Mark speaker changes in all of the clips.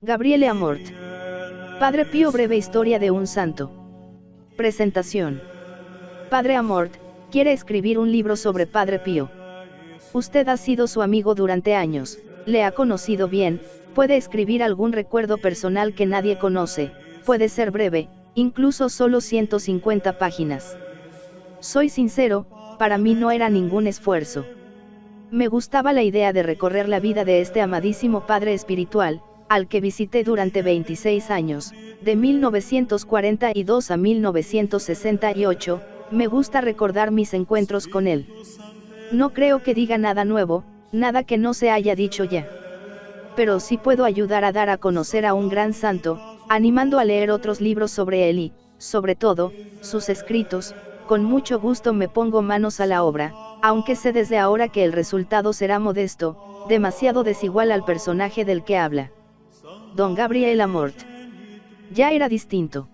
Speaker 1: Gabriele Amort. Padre Pío, breve historia de un santo. Presentación. Padre Amort quiere escribir un libro sobre Padre Pío. Usted ha sido su amigo durante años, le ha conocido bien, puede escribir algún recuerdo personal que nadie conoce, puede ser breve, incluso solo 150 páginas. Soy sincero, para mí no era ningún esfuerzo. Me gustaba la idea de recorrer la vida de este amadísimo padre espiritual, al que visité durante 26 años, de 1942 a 1968, me gusta recordar mis encuentros con él. No creo que diga nada nuevo, nada que no se haya dicho ya. Pero sí puedo ayudar a dar a conocer a un gran santo, animando a leer otros libros sobre él y, sobre todo, sus escritos. Con mucho gusto me pongo manos a la obra, aunque sé desde ahora que el resultado será modesto, demasiado desigual al personaje del que habla. Don Gabriele Amort. Ya era distinto.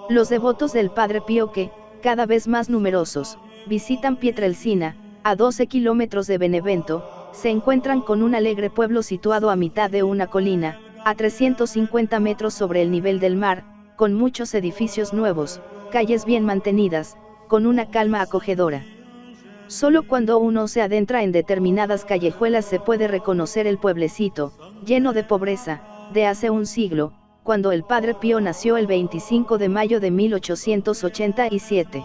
Speaker 1: Los devotos del Padre Pío que, cada vez más numerosos, visitan Pietrelcina, a 12 kilómetros de Benevento, se encuentran con un alegre pueblo situado a mitad de una colina, a 350 metros sobre el nivel del mar, con muchos edificios nuevos, calles bien mantenidas, con una calma acogedora. Solo cuando uno se adentra en determinadas callejuelas se puede reconocer el pueblecito, lleno de pobreza, de hace un siglo, cuando el Padre Pío nació el 25 de mayo de 1887.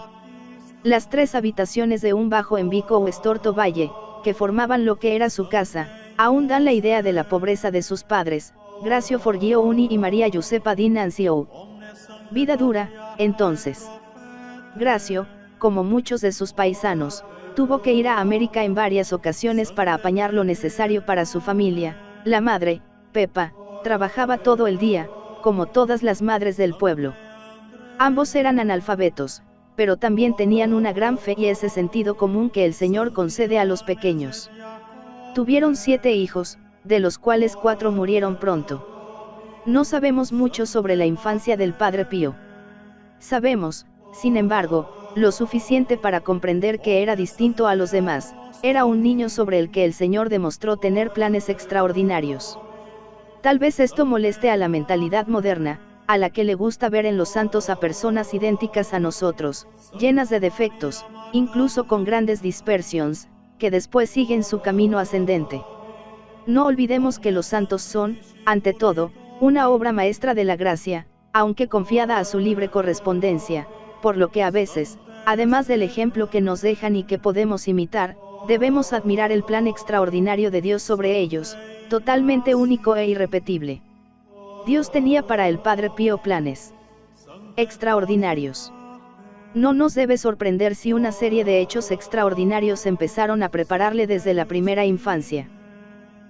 Speaker 1: Las 3 habitaciones de un bajo en Vico o Estorto Valle, que formaban lo que era su casa, aún dan la idea de la pobreza de sus padres, Gracio Forgio Uni y María Giuseppa di Nancio. Vida dura, entonces. Gracio, como muchos de sus paisanos, tuvo que ir a América en varias ocasiones para apañar lo necesario para su familia. La madre, Pepa, trabajaba todo el día, como todas las madres del pueblo. Ambos eran analfabetos, pero también tenían una gran fe y ese sentido común que el Señor concede a los pequeños. Tuvieron 7 hijos, de los cuales 4 murieron pronto. No sabemos mucho sobre la infancia del Padre Pío. Sabemos, sin embargo, lo suficiente para comprender que era distinto a los demás, era un niño sobre el que el Señor demostró tener planes extraordinarios. Tal vez esto moleste a la mentalidad moderna, a la que le gusta ver en los santos a personas idénticas a nosotros, llenas de defectos, incluso con grandes dispersions, que después siguen su camino ascendente. No olvidemos que los santos son, ante todo, una obra maestra de la gracia, aunque confiada a su libre correspondencia, por lo que a veces, además del ejemplo que nos dejan y que podemos imitar, debemos admirar el plan extraordinario de Dios sobre ellos, totalmente único e irrepetible. Dios tenía para el Padre Pío planes extraordinarios. No nos debe sorprender si una serie de hechos extraordinarios empezaron a prepararle desde la primera infancia.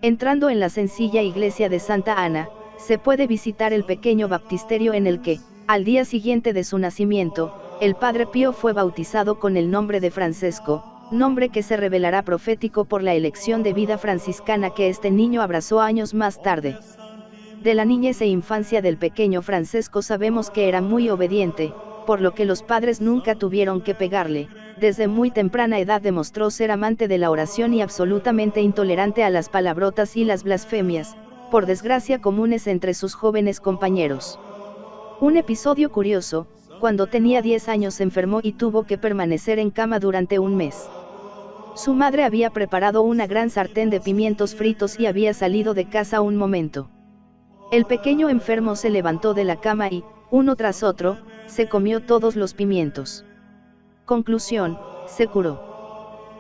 Speaker 1: Entrando en la sencilla iglesia de Santa Ana, se puede visitar el pequeño baptisterio en el que, al día siguiente de su nacimiento, el Padre Pío fue bautizado con el nombre de Francesco, nombre que se revelará profético por la elección de vida franciscana que este niño abrazó años más tarde. De la niñez e infancia del pequeño Francesco sabemos que era muy obediente, por lo que los padres nunca tuvieron que pegarle. Desde muy temprana edad demostró ser amante de la oración y absolutamente intolerante a las palabrotas y las blasfemias, por desgracia comunes entre sus jóvenes compañeros. Un episodio curioso: cuando tenía 10 años enfermó y tuvo que permanecer en cama durante un mes. Su madre había preparado una gran sartén de pimientos fritos y había salido de casa un momento. El pequeño enfermo se levantó de la cama y, uno tras otro, se comió todos los pimientos. Conclusión: se curó.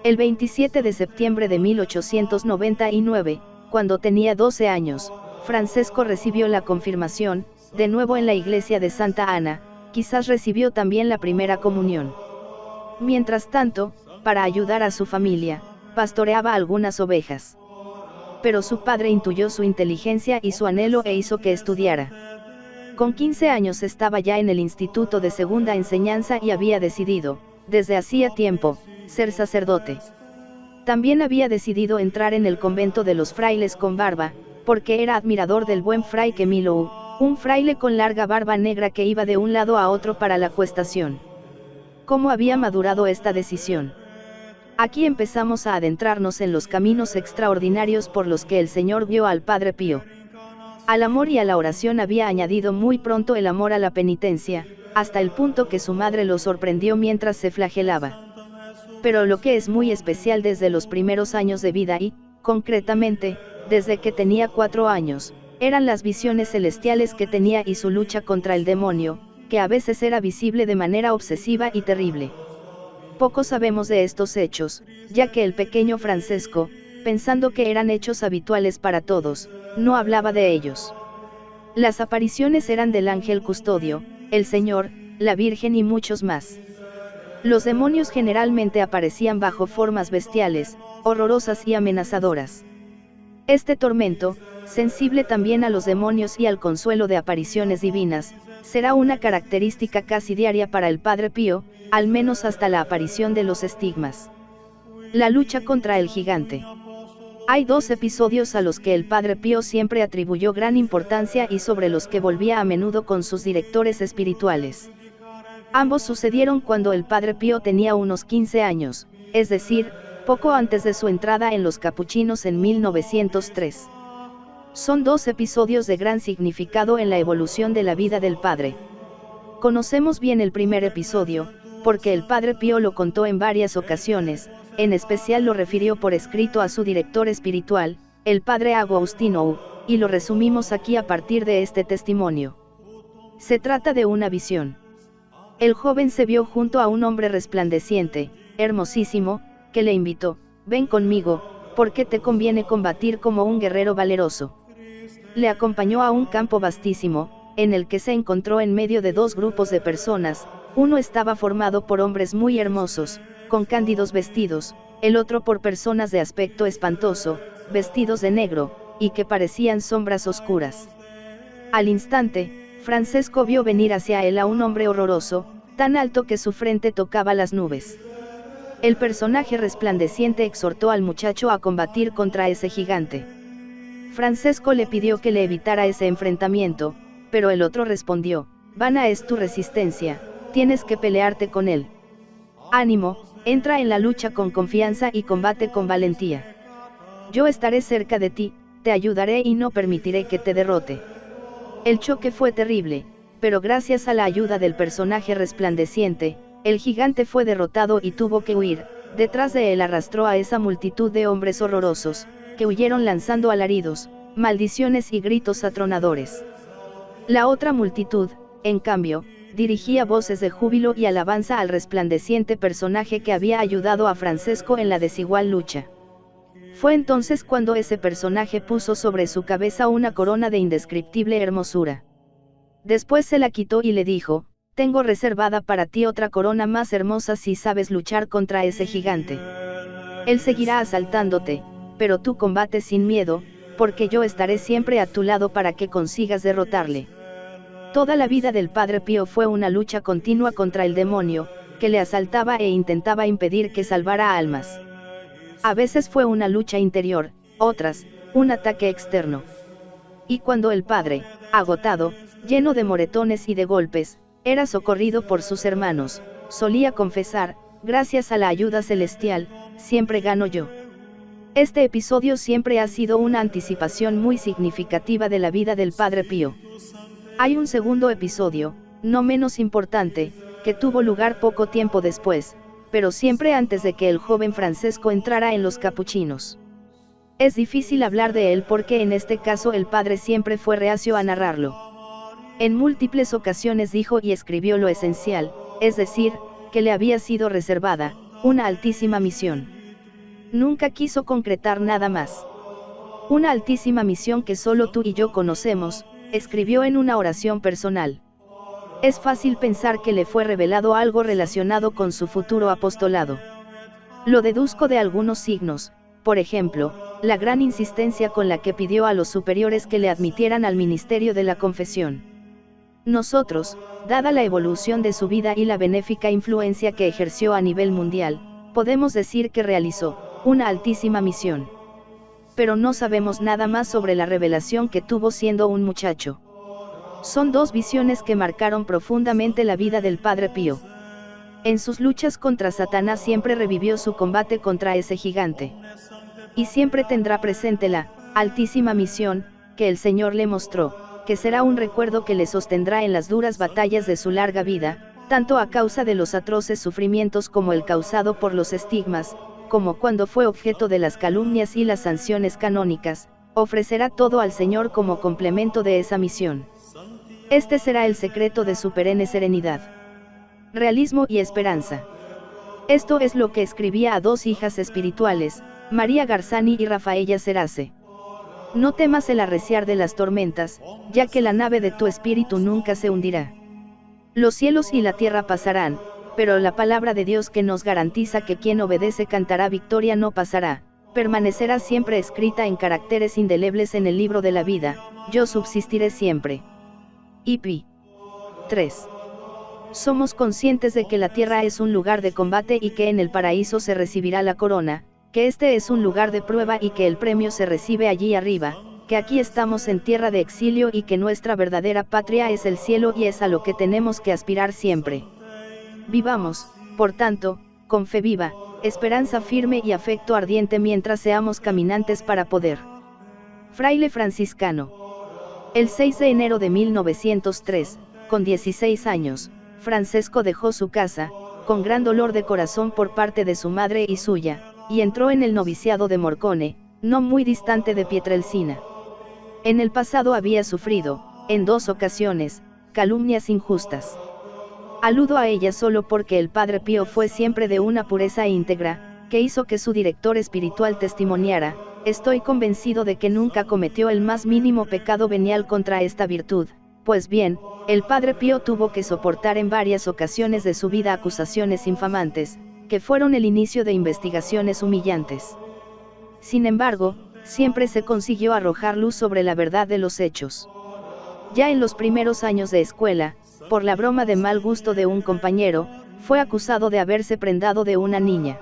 Speaker 1: El 27 de septiembre de 1899, cuando tenía 12 años, Francesco recibió la confirmación, de nuevo en la iglesia de Santa Ana, quizás recibió también la primera comunión. Mientras tanto, para ayudar a su familia, pastoreaba algunas ovejas. Pero su padre intuyó su inteligencia y su anhelo e hizo que estudiara. Con 15 años estaba ya en el instituto de segunda enseñanza y había decidido, desde hacía tiempo, ser sacerdote. También había decidido entrar en el convento de los frailes con barba, porque era admirador del buen fray Camilo, un fraile con larga barba negra que iba de un lado a otro para la cuestación. ¿Cómo había madurado esta decisión? Aquí empezamos a adentrarnos en los caminos extraordinarios por los que el Señor guió al Padre Pío. Al amor y a la oración había añadido muy pronto el amor a la penitencia, hasta el punto que su madre lo sorprendió mientras se flagelaba. Pero lo que es muy especial desde los primeros años de vida y, concretamente, desde que tenía 4 años, eran las visiones celestiales que tenía y su lucha contra el demonio, que a veces era visible de manera obsesiva y terrible. Poco sabemos de estos hechos, ya que el pequeño Francesco, pensando que eran hechos habituales para todos, no hablaba de ellos. Las apariciones eran del ángel custodio, el Señor, la Virgen y muchos más. Los demonios generalmente aparecían bajo formas bestiales, horrorosas y amenazadoras. Este tormento, sensible también a los demonios y al consuelo de apariciones divinas, será una característica casi diaria para el Padre Pío, al menos hasta la aparición de los estigmas. La lucha contra el gigante. Hay 2 episodios a los que el Padre Pío siempre atribuyó gran importancia y sobre los que volvía a menudo con sus directores espirituales. Ambos sucedieron cuando el Padre Pío tenía unos 15 años, es decir, poco antes de su entrada en los capuchinos en 1903. Son 2 episodios de gran significado en la evolución de la vida del Padre. Conocemos bien el primer episodio, porque el Padre Pío lo contó en varias ocasiones, en especial lo refirió por escrito a su director espiritual, el Padre Agustín, y lo resumimos aquí a partir de este testimonio. Se trata de una visión. El joven se vio junto a un hombre resplandeciente, hermosísimo, que le invitó: ven conmigo, porque te conviene combatir como un guerrero valeroso. Le acompañó a un campo vastísimo, en el que se encontró en medio de 2 grupos de personas. Uno estaba formado por hombres muy hermosos, con cándidos vestidos, el otro por personas de aspecto espantoso, vestidos de negro, y que parecían sombras oscuras. Al instante, Francesco vio venir hacia él a un hombre horroroso, tan alto que su frente tocaba las nubes. El personaje resplandeciente exhortó al muchacho a combatir contra ese gigante. Francesco le pidió que le evitara ese enfrentamiento, pero el otro respondió: vana es tu resistencia, tienes que pelearte con él. Ánimo, entra en la lucha con confianza y combate con valentía. Yo estaré cerca de ti, te ayudaré y no permitiré que te derrote. El choque fue terrible, pero gracias a la ayuda del personaje resplandeciente, el gigante fue derrotado y tuvo que huir. Detrás de él arrastró a esa multitud de hombres horrorosos, que huyeron lanzando alaridos, maldiciones y gritos atronadores. La otra multitud, en cambio, dirigía voces de júbilo y alabanza al resplandeciente personaje que había ayudado a Francesco en la desigual lucha. Fue entonces cuando ese personaje puso sobre su cabeza una corona de indescriptible hermosura. Después se la quitó y le dijo: tengo reservada para ti otra corona más hermosa si sabes luchar contra ese gigante. Él seguirá asaltándote, pero tú combate sin miedo, porque yo estaré siempre a tu lado para que consigas derrotarle. Toda la vida del Padre Pío fue una lucha continua contra el demonio, que le asaltaba e intentaba impedir que salvara almas. A veces fue una lucha interior, otras, un ataque externo. Y cuando el Padre, agotado, lleno de moretones y de golpes, era socorrido por sus hermanos, solía confesar: gracias a la ayuda celestial, siempre gano yo. Este episodio siempre ha sido una anticipación muy significativa de la vida del Padre Pío. Hay un segundo episodio, no menos importante, que tuvo lugar poco tiempo después, pero siempre antes de que el joven Francesco entrara en los capuchinos. Es difícil hablar de él porque en este caso el padre siempre fue reacio a narrarlo. En múltiples ocasiones dijo y escribió lo esencial, es decir, que le había sido reservada una altísima misión. Nunca quiso concretar nada más. Una altísima misión que solo tú y yo conocemos, escribió en una oración personal. Es fácil pensar que le fue revelado algo relacionado con su futuro apostolado. Lo deduzco de algunos signos, por ejemplo, la gran insistencia con la que pidió a los superiores que le admitieran al ministerio de la confesión. Nosotros, dada la evolución de su vida y la benéfica influencia que ejerció a nivel mundial, podemos decir que realizó una altísima misión. Pero no sabemos nada más sobre la revelación que tuvo siendo un muchacho. Son 2 visiones que marcaron profundamente la vida del Padre Pío. En sus luchas contra Satanás siempre revivió su combate contra ese gigante. Y siempre tendrá presente la altísima misión que el Señor le mostró, que será un recuerdo que le sostendrá en las duras batallas de su larga vida, tanto a causa de los atroces sufrimientos como el causado por los estigmas, como cuando fue objeto de las calumnias y las sanciones canónicas, ofrecerá todo al Señor como complemento de esa misión. Este será el secreto de su perenne serenidad. Realismo y esperanza. Esto es lo que escribía a dos hijas espirituales, María Garzani y Rafaela Cerace. No temas el arreciar de las tormentas, ya que la nave de tu espíritu nunca se hundirá. Los cielos y la tierra pasarán, pero la palabra de Dios que nos garantiza que quien obedece cantará victoria no pasará, permanecerá siempre escrita en caracteres indelebles en el libro de la vida, yo subsistiré siempre. IP 3. Somos conscientes de que la tierra es un lugar de combate y que en el paraíso se recibirá la corona, que este es un lugar de prueba y que el premio se recibe allí arriba, que aquí estamos en tierra de exilio y que nuestra verdadera patria es el cielo y es a lo que tenemos que aspirar siempre. Vivamos, por tanto, con fe viva, esperanza firme y afecto ardiente mientras seamos caminantes para poder. Fraile franciscano. El 6 de enero de 1903, con 16 años, Francesco dejó su casa, con gran dolor de corazón por parte de su madre y suya, y entró en el noviciado de Morcone, no muy distante de Pietrelcina. En el pasado había sufrido, en 2 ocasiones, calumnias injustas. Aludo a ella solo porque el Padre Pío fue siempre de una pureza íntegra, que hizo que su director espiritual testimoniara, estoy convencido de que nunca cometió el más mínimo pecado venial contra esta virtud. Pues bien, el Padre Pío tuvo que soportar en varias ocasiones de su vida acusaciones infamantes, que fueron el inicio de investigaciones humillantes. Sin embargo, siempre se consiguió arrojar luz sobre la verdad de los hechos. Ya en los primeros años de escuela, por la broma de mal gusto de un compañero, fue acusado de haberse prendado de una niña.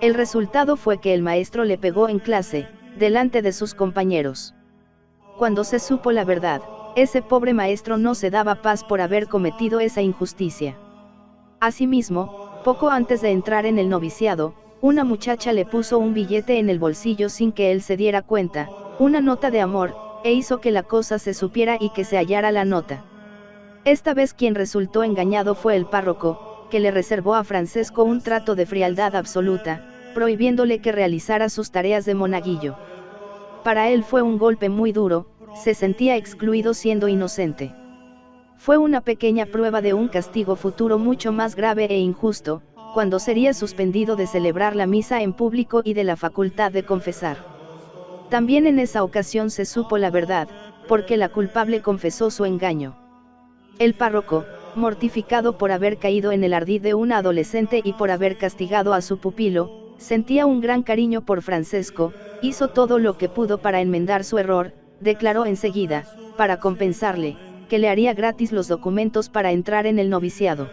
Speaker 1: El resultado fue que el maestro le pegó en clase, delante de sus compañeros. Cuando se supo la verdad, ese pobre maestro no se daba paz por haber cometido esa injusticia. Asimismo, poco antes de entrar en el noviciado, una muchacha le puso un billete en el bolsillo sin que él se diera cuenta, una nota de amor, e hizo que la cosa se supiera y que se hallara la nota. Esta vez quien resultó engañado fue el párroco, que le reservó a Francesco un trato de frialdad absoluta, prohibiéndole que realizara sus tareas de monaguillo. Para él fue un golpe muy duro, se sentía excluido siendo inocente. Fue una pequeña prueba de un castigo futuro mucho más grave e injusto, cuando sería suspendido de celebrar la misa en público y de la facultad de confesar. También en esa ocasión se supo la verdad, porque la culpable confesó su engaño. El párroco, mortificado por haber caído en el ardid de una adolescente y por haber castigado a su pupilo, sentía un gran cariño por Francesco, hizo todo lo que pudo para enmendar su error, declaró enseguida, para compensarle, que le haría gratis los documentos para entrar en el noviciado.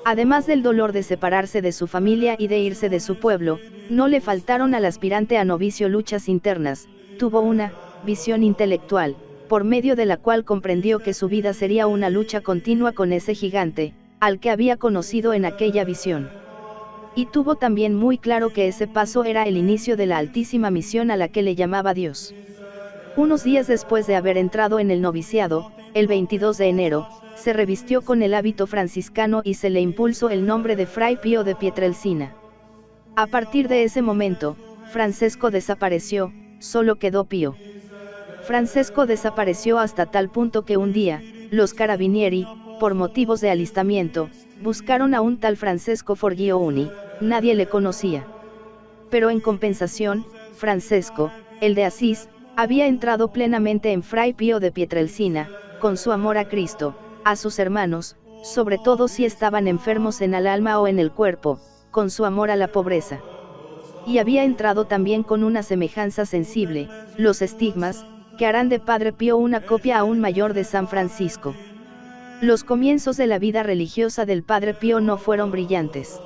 Speaker 1: Además del dolor de separarse de su familia y de irse de su pueblo, no le faltaron al aspirante a novicio luchas internas, tuvo una visión intelectual, por medio de la cual comprendió que su vida sería una lucha continua con ese gigante, al que había conocido en aquella visión. Y tuvo también muy claro que ese paso era el inicio de la altísima misión a la que le llamaba Dios. Unos días después de haber entrado en el noviciado, el 22 de enero, se revistió con el hábito franciscano y se le impuso el nombre de Fray Pío de Pietrelcina. A partir de ese momento, Francesco desapareció, solo quedó Pío. Francesco desapareció hasta tal punto que un día, los carabinieri, por motivos de alistamiento, buscaron a un tal Francesco Forgione, nadie le conocía. Pero en compensación, Francesco, el de Asís, había entrado plenamente en Fray Pío de Pietrelcina, con su amor a Cristo, a sus hermanos, sobre todo si estaban enfermos en el alma o en el cuerpo, con su amor a la pobreza. Y había entrado también con una semejanza sensible, los estigmas, que harán de Padre Pío una copia aún mayor de San Francisco. Los comienzos de la vida religiosa del Padre Pío no fueron brillantes.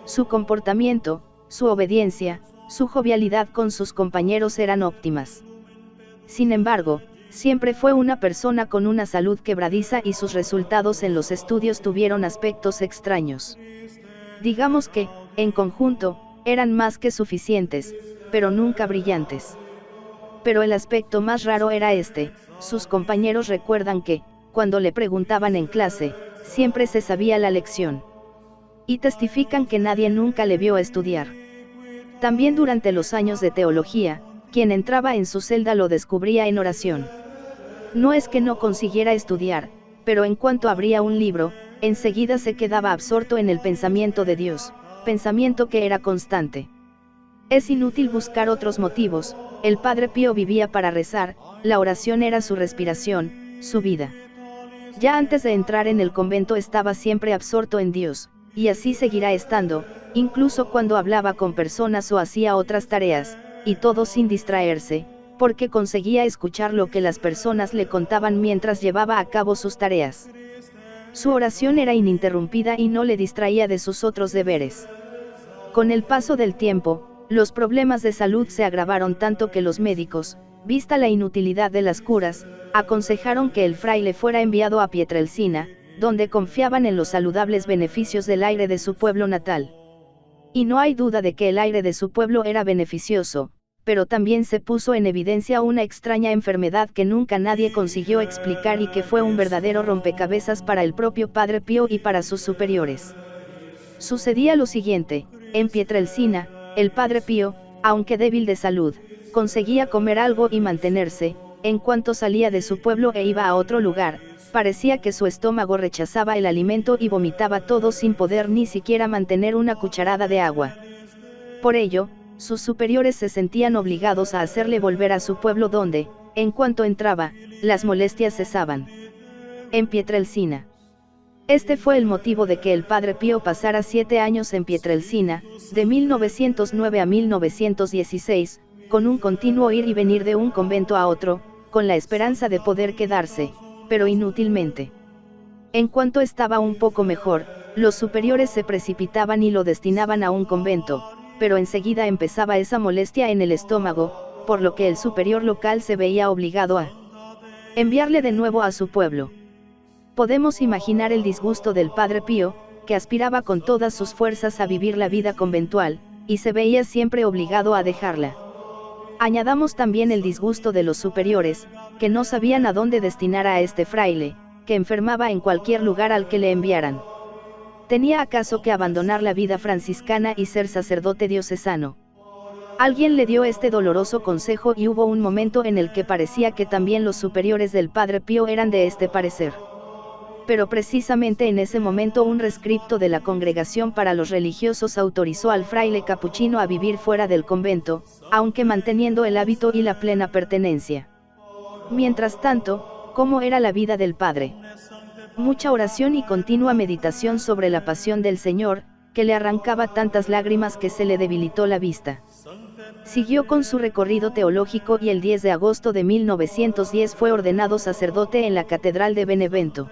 Speaker 1: Su comportamiento, su obediencia, su jovialidad con sus compañeros eran óptimas. Sin embargo, siempre fue una persona con una salud quebradiza y sus resultados en los estudios tuvieron aspectos extraños. Digamos que, en conjunto, eran más que suficientes, pero nunca brillantes. Pero el aspecto más raro era este: sus compañeros recuerdan que, cuando le preguntaban en clase, siempre se sabía la lección. Y testifican que nadie nunca le vio estudiar. También durante los años de teología, quien entraba en su celda lo descubría en oración. No es que no consiguiera estudiar, pero en cuanto abría un libro, enseguida se quedaba absorto en el pensamiento de Dios, pensamiento que era constante. Es inútil buscar otros motivos, el Padre Pío vivía para rezar, la oración era su respiración, su vida. Ya antes de entrar en el convento estaba siempre absorto en Dios, y así seguirá estando, incluso cuando hablaba con personas o hacía otras tareas, y todo sin distraerse, porque conseguía escuchar lo que las personas le contaban mientras llevaba a cabo sus tareas. Su oración era ininterrumpida y no le distraía de sus otros deberes. Con el paso del tiempo, los problemas de salud se agravaron tanto que los médicos, vista la inutilidad de las curas, aconsejaron que el fraile fuera enviado a Pietrelcina, donde confiaban en los saludables beneficios del aire de su pueblo natal. Y no hay duda de que el aire de su pueblo era beneficioso, pero también se puso en evidencia una extraña enfermedad que nunca nadie consiguió explicar y que fue un verdadero rompecabezas para el propio Padre Pío y para sus superiores. Sucedía lo siguiente: en Pietrelcina, el Padre Pío, aunque débil de salud, conseguía comer algo y mantenerse. En cuanto salía de su pueblo e iba a otro lugar, parecía que su estómago rechazaba el alimento y vomitaba todo sin poder ni siquiera mantener una cucharada de agua. Por ello, sus superiores se sentían obligados a hacerle volver a su pueblo donde, en cuanto entraba, las molestias cesaban. En Pietrelcina. Este fue el motivo de que el Padre Pío pasara 7 años en Pietrelcina, de 1909 a 1916, con un continuo ir y venir de un convento a otro, con la esperanza de poder quedarse, pero inútilmente. En cuanto estaba un poco mejor, los superiores se precipitaban y lo destinaban a un convento, pero enseguida empezaba esa molestia en el estómago, por lo que el superior local se veía obligado a enviarle de nuevo a su pueblo. Podemos imaginar el disgusto del Padre Pío, que aspiraba con todas sus fuerzas a vivir la vida conventual, y se veía siempre obligado a dejarla. Añadamos también el disgusto de los superiores, que no sabían a dónde destinar a este fraile, que enfermaba en cualquier lugar al que le enviaran. ¿Tenía acaso que abandonar la vida franciscana y ser sacerdote diocesano? Alguien le dio este doloroso consejo y hubo un momento en el que parecía que también los superiores del Padre Pío eran de este parecer. Pero precisamente en ese momento un rescripto de la Congregación para los Religiosos autorizó al fraile capuchino a vivir fuera del convento, aunque manteniendo el hábito y la plena pertenencia. Mientras tanto, ¿cómo era la vida del padre? Mucha oración y continua meditación sobre la pasión del Señor, que le arrancaba tantas lágrimas que se le debilitó la vista. Siguió con su recorrido teológico y el 10 de agosto de 1910 fue ordenado sacerdote en la Catedral de Benevento.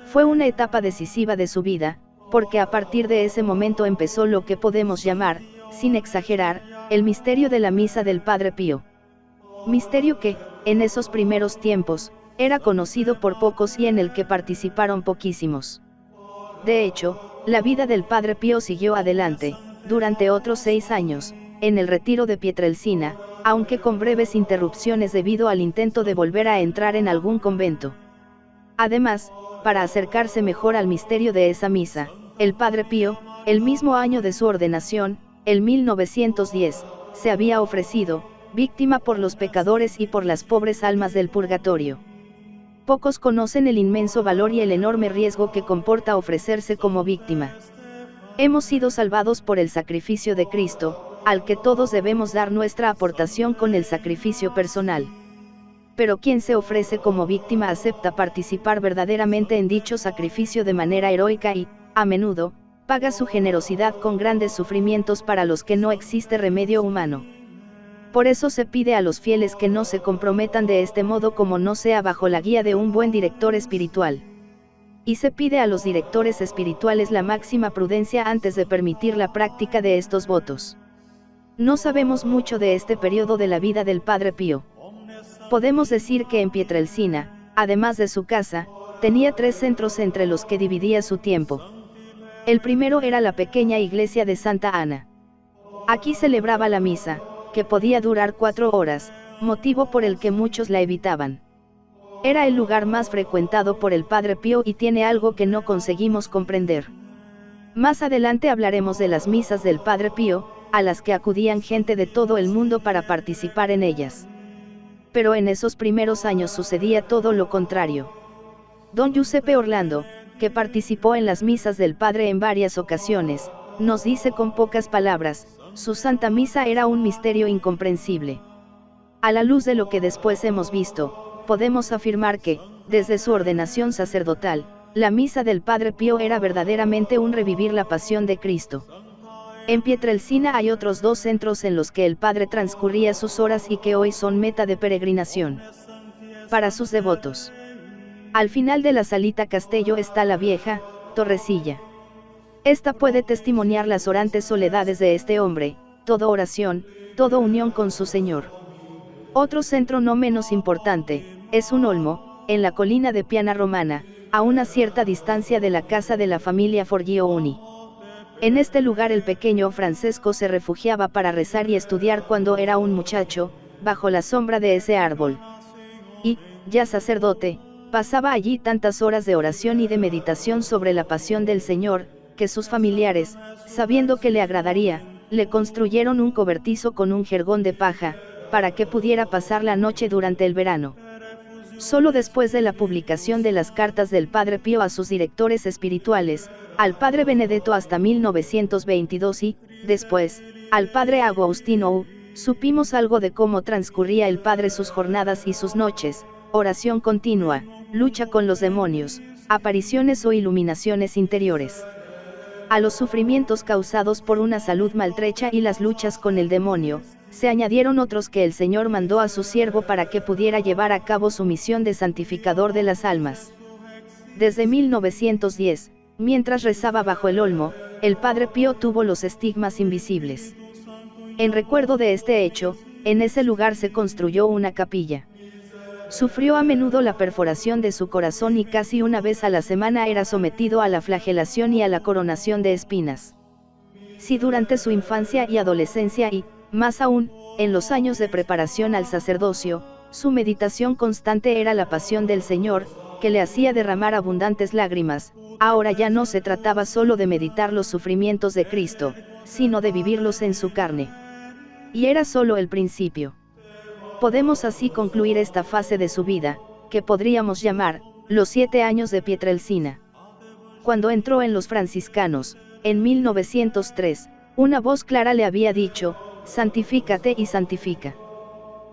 Speaker 1: Fue una etapa decisiva de su vida, porque a partir de ese momento empezó lo que podemos llamar, sin exagerar, el misterio de la misa del Padre Pío. Misterio que, en esos primeros tiempos, era conocido por pocos y en el que participaron poquísimos. De hecho, la vida del Padre Pío siguió adelante, durante otros 6 años, en el retiro de Pietrelcina, aunque con breves interrupciones debido al intento de volver a entrar en algún convento. Además, para acercarse mejor al misterio de esa misa, el Padre Pío, el mismo año de su ordenación, el 1910, se había ofrecido, víctima por los pecadores y por las pobres almas del purgatorio. Pocos conocen el inmenso valor y el enorme riesgo que comporta ofrecerse como víctima. Hemos sido salvados por el sacrificio de Cristo, al que todos debemos dar nuestra aportación con el sacrificio personal. Pero quien se ofrece como víctima acepta participar verdaderamente en dicho sacrificio de manera heroica y, a menudo, paga su generosidad con grandes sufrimientos para los que no existe remedio humano. Por eso se pide a los fieles que no se comprometan de este modo como no sea bajo la guía de un buen director espiritual. Y se pide a los directores espirituales la máxima prudencia antes de permitir la práctica de estos votos. No sabemos mucho de este periodo de la vida del Padre Pío. Podemos decir que en Pietrelcina, además de su casa, tenía 3 centros entre los que dividía su tiempo. El primero era la pequeña iglesia de Santa Ana. Aquí celebraba la misa, que podía durar 4 horas, motivo por el que muchos la evitaban. Era el lugar más frecuentado por el Padre Pío y tiene algo que no conseguimos comprender. Más adelante hablaremos de las misas del Padre Pío, a las que acudían gente de todo el mundo para participar en ellas. Pero en esos primeros años sucedía todo lo contrario. Don Giuseppe Orlando, que participó en las misas del Padre en varias ocasiones, nos dice con pocas palabras, su Santa Misa era un misterio incomprensible. A la luz de lo que después hemos visto, podemos afirmar que, desde su ordenación sacerdotal, la misa del Padre Pío era verdaderamente un revivir la pasión de Cristo. En Pietrelcina hay otros 2 centros en los que el Padre transcurría sus horas y que hoy son meta de peregrinación para sus devotos. Al final de la Salita Castello está la vieja Torrecilla. Esta puede testimoniar las orantes soledades de este hombre, todo oración, todo unión con su Señor. Otro centro no menos importante, es un olmo, en la colina de Piana Romana, a una cierta distancia de la casa de la familia Forgione. En este lugar el pequeño Francesco se refugiaba para rezar y estudiar cuando era un muchacho, bajo la sombra de ese árbol. Y, ya sacerdote, pasaba allí tantas horas de oración y de meditación sobre la pasión del Señor, que sus familiares, sabiendo que le agradaría, le construyeron un cobertizo con un jergón de paja, para que pudiera pasar la noche durante el verano. Solo después de la publicación de las cartas del Padre Pío a sus directores espirituales, al Padre Benedetto hasta 1922 y, después, al Padre Agostino, supimos algo de cómo transcurría el Padre sus jornadas y sus noches, oración continua, lucha con los demonios, apariciones o iluminaciones interiores. A los sufrimientos causados por una salud maltrecha y las luchas con el demonio, se añadieron otros que el Señor mandó a su siervo para que pudiera llevar a cabo su misión de santificador de las almas. Desde 1910, mientras rezaba bajo el olmo, el Padre Pío tuvo los estigmas invisibles. En recuerdo de este hecho, en ese lugar se construyó una capilla. Sufrió a menudo la perforación de su corazón y casi una vez a la semana era sometido a la flagelación y a la coronación de espinas. Si durante su infancia y adolescencia y, más aún, en los años de preparación al sacerdocio, su meditación constante era la pasión del Señor, que le hacía derramar abundantes lágrimas, ahora ya no se trataba solo de meditar los sufrimientos de Cristo, sino de vivirlos en su carne. Y era solo el principio. Podemos así concluir esta fase de su vida, que podríamos llamar, los 7 años de Pietrelcina. Cuando entró en los franciscanos, en 1903, una voz clara le había dicho, santifícate y santifica.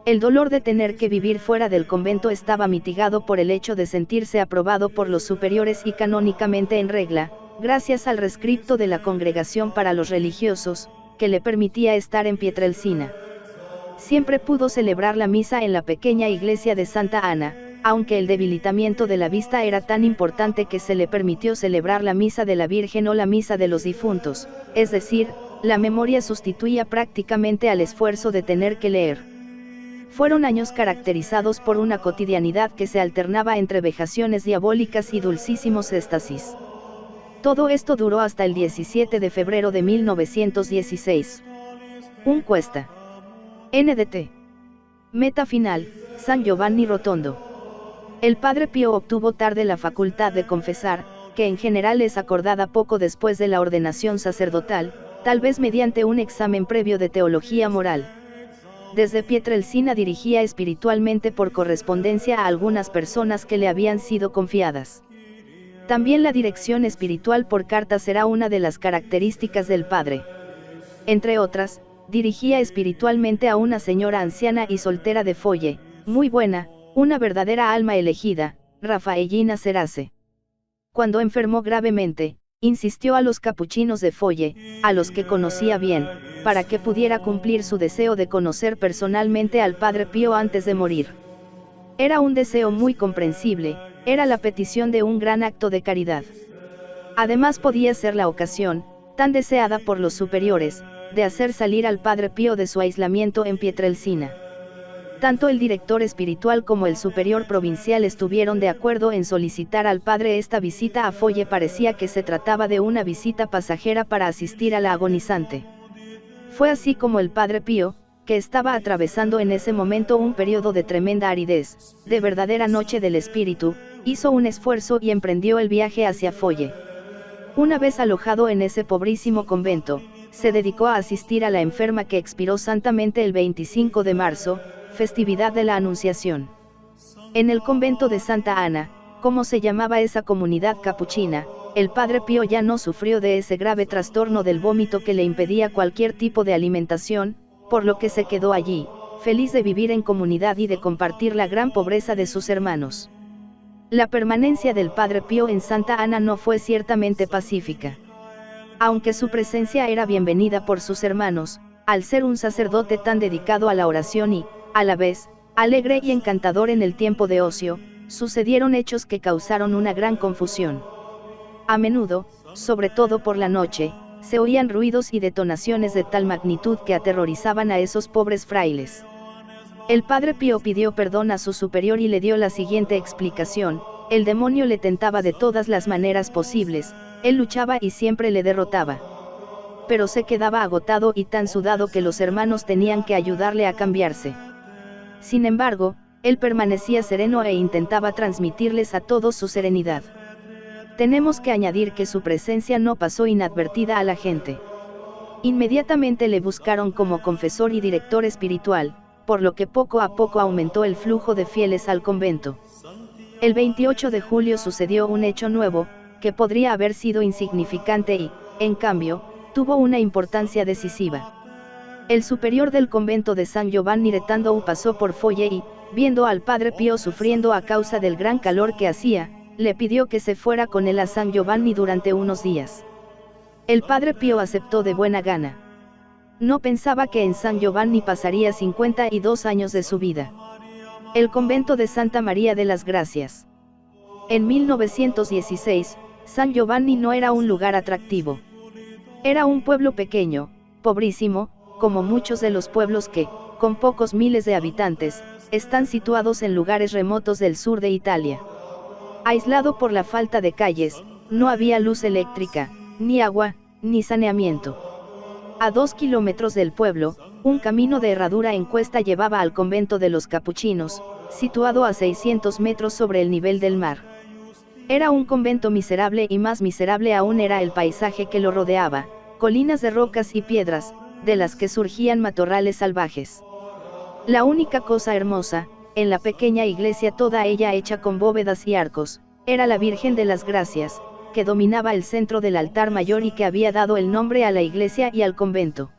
Speaker 1: El dolor de tener que vivir fuera del convento estaba mitigado por el hecho de sentirse aprobado por los superiores y canónicamente en regla, gracias al rescripto de la Congregación para los Religiosos, que le permitía estar en Pietrelcina. Siempre pudo celebrar la misa en la pequeña iglesia de Santa Ana, aunque el debilitamiento de la vista era tan importante que se le permitió celebrar la misa de la Virgen o la misa de los difuntos, es decir, la memoria sustituía prácticamente al esfuerzo de tener que leer. Fueron años caracterizados por una cotidianidad que se alternaba entre vejaciones diabólicas y dulcísimos éxtasis. Todo esto duró hasta el 17 de febrero de 1916. Un cuesta. NDT. Meta final, San Giovanni Rotondo. El Padre Pío obtuvo tarde la facultad de confesar, que en general es acordada poco después de la ordenación sacerdotal, tal vez mediante un examen previo de teología moral. Desde Pietrelcina dirigía espiritualmente por correspondencia a algunas personas que le habían sido confiadas. También la dirección espiritual por carta será una de las características del Padre. Entre otras, dirigía espiritualmente a una señora anciana y soltera de Folle, muy buena, una verdadera alma elegida, Rafaelina Serace. Cuando enfermó gravemente, insistió a los capuchinos de Folle, a los que conocía bien, para que pudiera cumplir su deseo de conocer personalmente al Padre Pío antes de morir. Era un deseo muy comprensible, era la petición de un gran acto de caridad. Además podía ser la ocasión, tan deseada por los superiores, de hacer salir al Padre Pío de su aislamiento en Pietrelcina. Tanto el director espiritual como el superior provincial estuvieron de acuerdo en solicitar al padre esta visita a Folle. Parecía que se trataba de una visita pasajera para asistir a la agonizante. Fue así como el Padre Pío, que estaba atravesando en ese momento un periodo de tremenda aridez, de verdadera noche del espíritu, hizo un esfuerzo y emprendió el viaje hacia Folle. Una vez alojado en ese pobrísimo convento, se dedicó a asistir a la enferma que expiró santamente el 25 de marzo, festividad de la Anunciación. En el convento de Santa Ana, como se llamaba esa comunidad capuchina, el Padre Pío ya no sufrió de ese grave trastorno del vómito que le impedía cualquier tipo de alimentación, por lo que se quedó allí, feliz de vivir en comunidad y de compartir la gran pobreza de sus hermanos. La permanencia del Padre Pío en Santa Ana no fue ciertamente pacífica. Aunque su presencia era bienvenida por sus hermanos, al ser un sacerdote tan dedicado a la oración y, a la vez, alegre y encantador en el tiempo de ocio, sucedieron hechos que causaron una gran confusión. A menudo, sobre todo por la noche, se oían ruidos y detonaciones de tal magnitud que aterrorizaban a esos pobres frailes. El Padre Pío pidió perdón a su superior y le dio la siguiente explicación: el demonio le tentaba de todas las maneras posibles, él luchaba y siempre le derrotaba. Pero se quedaba agotado y tan sudado que los hermanos tenían que ayudarle a cambiarse. Sin embargo, él permanecía sereno e intentaba transmitirles a todos su serenidad. Tenemos que añadir que su presencia no pasó inadvertida a la gente. Inmediatamente le buscaron como confesor y director espiritual, por lo que poco a poco aumentó el flujo de fieles al convento. El 28 de julio sucedió un hecho nuevo, que podría haber sido insignificante y, en cambio, tuvo una importancia decisiva. El superior del convento de San Giovanni Retando pasó por Folle y, viendo al Padre Pío sufriendo a causa del gran calor que hacía, le pidió que se fuera con él a San Giovanni durante unos días. El Padre Pío aceptó de buena gana. No pensaba que en San Giovanni pasaría 52 años de su vida. El convento de Santa María de las Gracias. En 1916, San Giovanni no era un lugar atractivo. Era un pueblo pequeño, pobrísimo, como muchos de los pueblos que, con pocos miles de habitantes, están situados en lugares remotos del sur de Italia. Aislado por la falta de calles, no había luz eléctrica, ni agua, ni saneamiento. A 2 kilómetros del pueblo, un camino de herradura en cuesta llevaba al convento de los capuchinos, situado a 600 metros sobre el nivel del mar. Era un convento miserable y más miserable aún era el paisaje que lo rodeaba, colinas de rocas y piedras, de las que surgían matorrales salvajes. La única cosa hermosa, en la pequeña iglesia toda ella hecha con bóvedas y arcos, era la Virgen de las Gracias, que dominaba el centro del altar mayor y que había dado el nombre a la iglesia y al convento.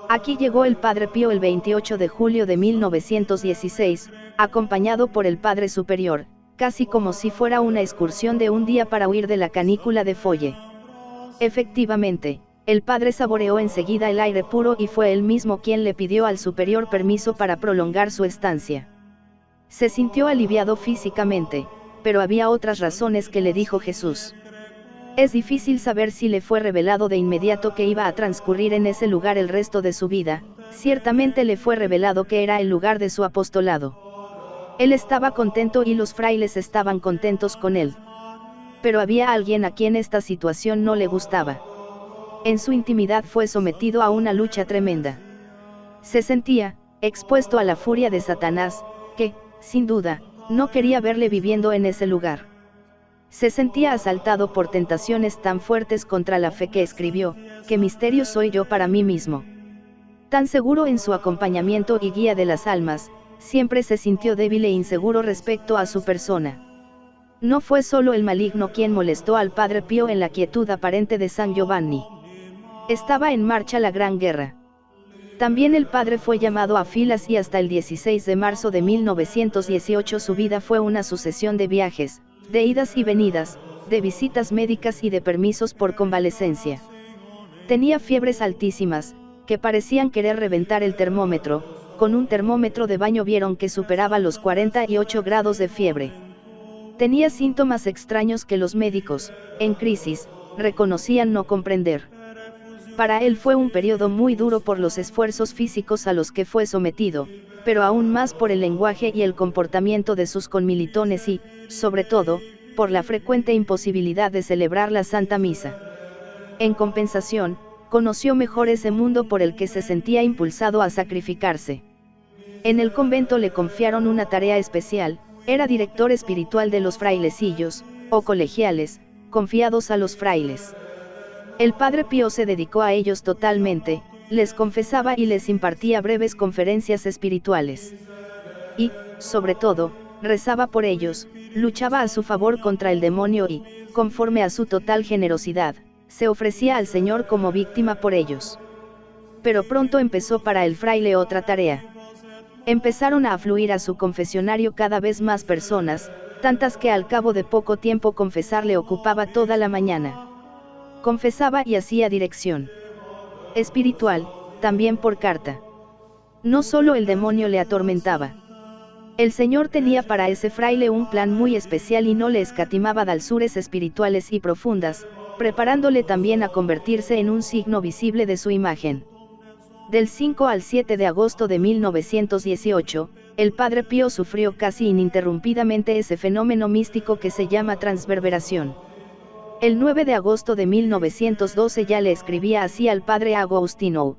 Speaker 1: Aquí llegó el Padre Pío el 28 de julio de 1916, acompañado por el Padre Superior, casi como si fuera una excursión de un día para huir de la canícula de Folle. Efectivamente, el Padre saboreó enseguida el aire puro y fue él mismo quien le pidió al Superior permiso para prolongar su estancia. Se sintió aliviado físicamente, pero había otras razones que le dijo Jesús. Es difícil saber si le fue revelado de inmediato que iba a transcurrir en ese lugar el resto de su vida, ciertamente le fue revelado que era el lugar de su apostolado. Él estaba contento y los frailes estaban contentos con él. Pero había alguien a quien esta situación no le gustaba. En su intimidad fue sometido a una lucha tremenda. Se sentía, expuesto a la furia de Satanás, que, sin duda, no quería verle viviendo en ese lugar. Se sentía asaltado por tentaciones tan fuertes contra la fe que escribió: ¿qué misterio soy yo para mí mismo? Tan seguro en su acompañamiento y guía de las almas, siempre se sintió débil e inseguro respecto a su persona. No fue solo el maligno quien molestó al Padre Pío en la quietud aparente de San Giovanni. Estaba en marcha la Gran Guerra. También el padre fue llamado a filas y hasta el 16 de marzo de 1918 su vida fue una sucesión de viajes, de idas y venidas, de visitas médicas y de permisos por convalecencia. Tenía fiebres altísimas, que parecían querer reventar el termómetro. Con un termómetro de baño vieron que superaba los 48 grados de fiebre. Tenía síntomas extraños que los médicos, en crisis, reconocían no comprender. Para él fue un periodo muy duro por los esfuerzos físicos a los que fue sometido, pero aún más por el lenguaje y el comportamiento de sus conmilitones y, sobre todo, por la frecuente imposibilidad de celebrar la Santa Misa. En compensación, conoció mejor ese mundo por el que se sentía impulsado a sacrificarse. En el convento le confiaron una tarea especial, era director espiritual de los frailecillos, o colegiales, confiados a los frailes. El Padre Pío se dedicó a ellos totalmente, les confesaba y les impartía breves conferencias espirituales. Y, sobre todo, rezaba por ellos, luchaba a su favor contra el demonio y, conforme a su total generosidad, se ofrecía al Señor como víctima por ellos. Pero pronto empezó para el fraile otra tarea. Empezaron a afluir a su confesionario cada vez más personas, tantas que al cabo de poco tiempo confesar le ocupaba toda la mañana. Confesaba y hacía dirección espiritual, también por carta. No solo el demonio le atormentaba. El Señor tenía para ese fraile un plan muy especial y no le escatimaba dalzures espirituales y profundas, preparándole también a convertirse en un signo visible de su imagen. Del 5 al 7 de agosto de 1918, el Padre Pío sufrió casi ininterrumpidamente ese fenómeno místico que se llama transverberación. El 9 de agosto de 1912 ya le escribía así al Padre Agostino: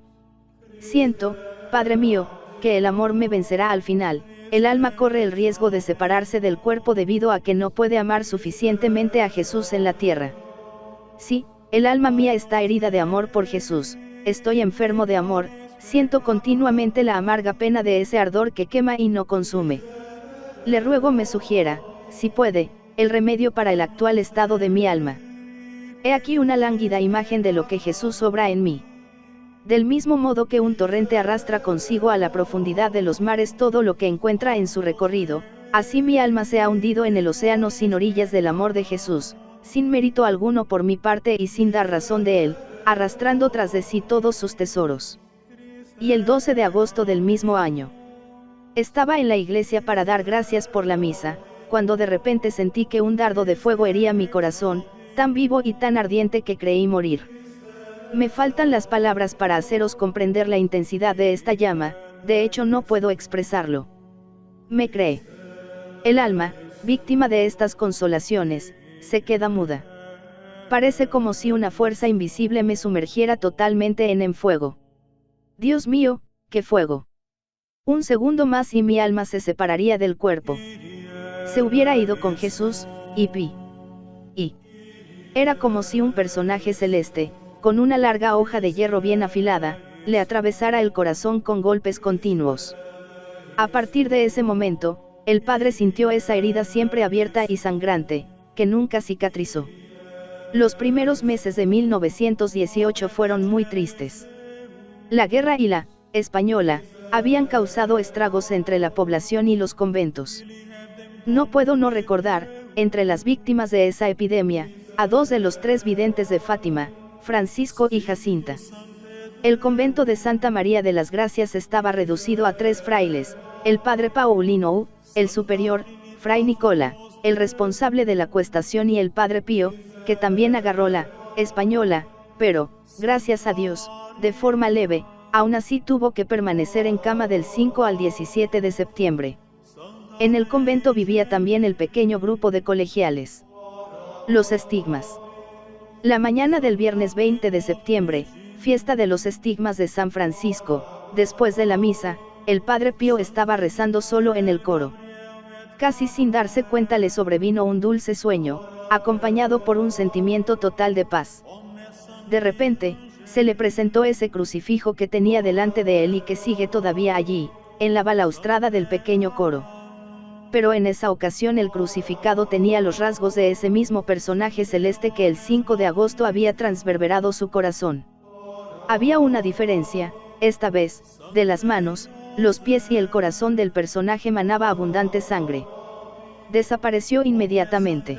Speaker 1: siento, Padre mío, que el amor me vencerá al final, el alma corre el riesgo de separarse del cuerpo debido a que no puede amar suficientemente a Jesús en la tierra. Sí, el alma mía está herida de amor por Jesús, estoy enfermo de amor, siento continuamente la amarga pena de ese ardor que quema y no consume. Le ruego me sugiera, si puede, el remedio para el actual estado de mi alma. He aquí una lánguida imagen de lo que Jesús obra en mí. Del mismo modo que un torrente arrastra consigo a la profundidad de los mares todo lo que encuentra en su recorrido, así mi alma se ha hundido en el océano sin orillas del amor de Jesús, sin mérito alguno por mi parte y sin dar razón de él, arrastrando tras de sí todos sus tesoros. Y el 12 de agosto del mismo año, estaba en la iglesia para dar gracias por la misa, cuando de repente sentí que un dardo de fuego hería mi corazón, tan vivo y tan ardiente que creí morir. Me faltan las palabras para haceros comprender la intensidad de esta llama, de hecho no puedo expresarlo. Me cree. El alma, víctima de estas consolaciones, se queda muda. Parece como si una fuerza invisible me sumergiera totalmente en fuego. Dios mío, qué fuego. Un segundo más y mi alma se separaría del cuerpo. Se hubiera ido con Jesús, y era como si un personaje celeste, con una larga hoja de hierro bien afilada, le atravesara el corazón con golpes continuos. A partir de ese momento, el padre sintió esa herida siempre abierta y sangrante, que nunca cicatrizó. Los primeros meses de 1918 fueron muy tristes. La guerra y la española habían causado estragos entre la población y los conventos. No puedo no recordar, entre las víctimas de esa epidemia, a 2 de los 3 videntes de Fátima, Francisco y Jacinta. El convento de Santa María de las Gracias estaba reducido a 3 frailes, el padre Paulino, el superior, fray Nicola, el responsable de la cuestación y el padre Pío, que también agarró la española, pero, gracias a Dios, de forma leve, aún así tuvo que permanecer en cama del 5 al 17 de septiembre. En el convento vivía también el pequeño grupo de colegiales. Los estigmas. La mañana del viernes 20 de septiembre, fiesta de los estigmas de San Francisco, después de la misa, el padre Pío estaba rezando solo en el coro. Casi sin darse cuenta le sobrevino un dulce sueño, acompañado por un sentimiento total de paz. De repente, se le presentó ese crucifijo que tenía delante de él y que sigue todavía allí, en la balaustrada del pequeño coro. Pero en esa ocasión el crucificado tenía los rasgos de ese mismo personaje celeste que el 5 de agosto había transverberado su corazón. Había una diferencia, esta vez, de las manos, los pies y el corazón del personaje manaba abundante sangre. Desapareció inmediatamente.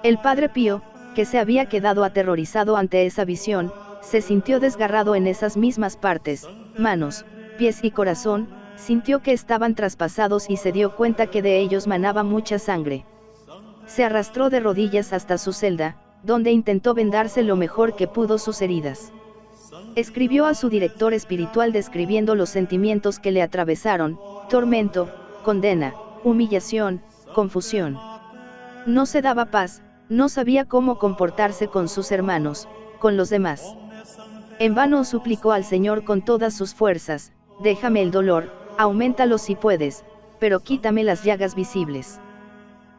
Speaker 1: El padre Pío, que se había quedado aterrorizado ante esa visión, se sintió desgarrado en esas mismas partes, manos, pies y corazón, sintió que estaban traspasados y se dio cuenta que de ellos manaba mucha sangre. Se arrastró de rodillas hasta su celda, donde intentó vendarse lo mejor que pudo sus heridas. Escribió a su director espiritual describiendo los sentimientos que le atravesaron: tormento, condena, humillación, confusión. No se daba paz, no sabía cómo comportarse con sus hermanos, con los demás. En vano suplicó al Señor con todas sus fuerzas: déjame el dolor, auméntalo si puedes, pero quítame las llagas visibles.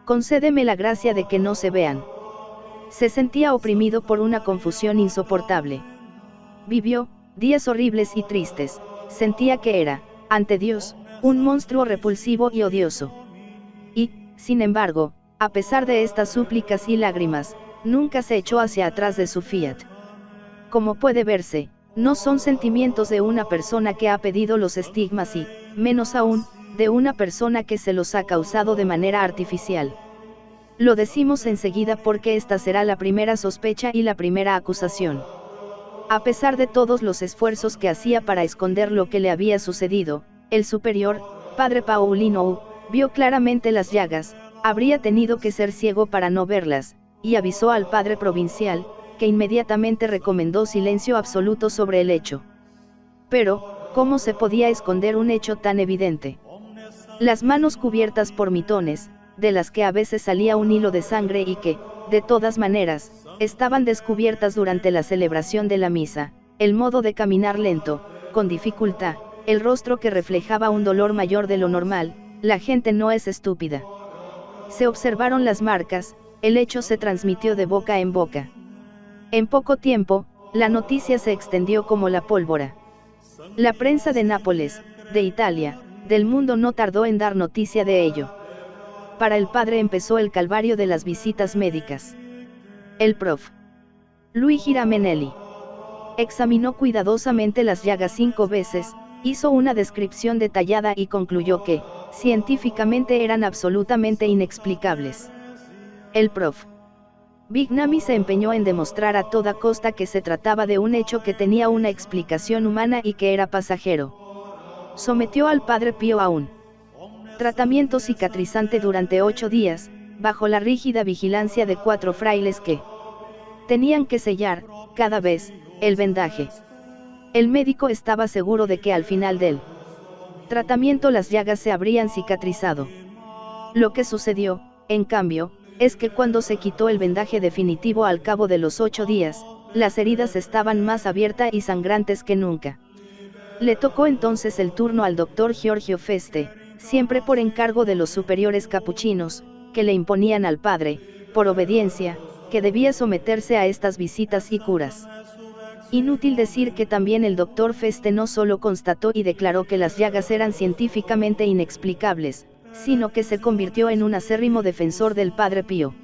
Speaker 1: Concédeme la gracia de que no se vean. Se sentía oprimido por una confusión insoportable. Vivió días horribles y tristes. Sentía que era, ante Dios, un monstruo repulsivo y odioso. Y, sin embargo, a pesar de estas súplicas y lágrimas, nunca se echó hacia atrás de su fiat. Como puede verse, no son sentimientos de una persona que ha pedido los estigmas y, menos aún, de una persona que se los ha causado de manera artificial. Lo decimos enseguida porque esta será la primera sospecha y la primera acusación. A pesar de todos los esfuerzos que hacía para esconder lo que le había sucedido, el superior, padre Paulino, vio claramente las llagas, habría tenido que ser ciego para no verlas, y avisó al padre provincial, que inmediatamente recomendó silencio absoluto sobre el hecho. Pero, ¿cómo se podía esconder un hecho tan evidente? Las manos cubiertas por mitones, de las que a veces salía un hilo de sangre y que, de todas maneras, estaban descubiertas durante la celebración de la misa, el modo de caminar lento, con dificultad, el rostro que reflejaba un dolor mayor de lo normal. La gente no es estúpida. Se observaron las marcas, el hecho se transmitió de boca en boca. En poco tiempo, la noticia se extendió como la pólvora. La prensa de Nápoles, de Italia, del mundo no tardó en dar noticia de ello. Para el padre empezó el calvario de las visitas médicas. El prof. Luigi Ramenelli examinó cuidadosamente las llagas 5 veces, hizo una descripción detallada y concluyó que, científicamente eran absolutamente inexplicables. El prof. Bignami se empeñó en demostrar a toda costa que se trataba de un hecho que tenía una explicación humana y que era pasajero. Sometió al padre Pío a un tratamiento cicatrizante durante 8 días, bajo la rígida vigilancia de 4 frailes que tenían que sellar, cada vez, el vendaje. El médico estaba seguro de que al final del tratamiento las llagas se habrían cicatrizado. Lo que sucedió, en cambio, es que cuando se quitó el vendaje definitivo al cabo de los 8 días, las heridas estaban más abiertas y sangrantes que nunca. Le tocó entonces el turno al doctor Giorgio Feste, siempre por encargo de los superiores capuchinos, que le imponían al padre, por obediencia, que debía someterse a estas visitas y curas. Inútil decir que también el doctor Feste no solo constató y declaró que las llagas eran científicamente inexplicables, sino que se convirtió en un acérrimo defensor del padre Pío.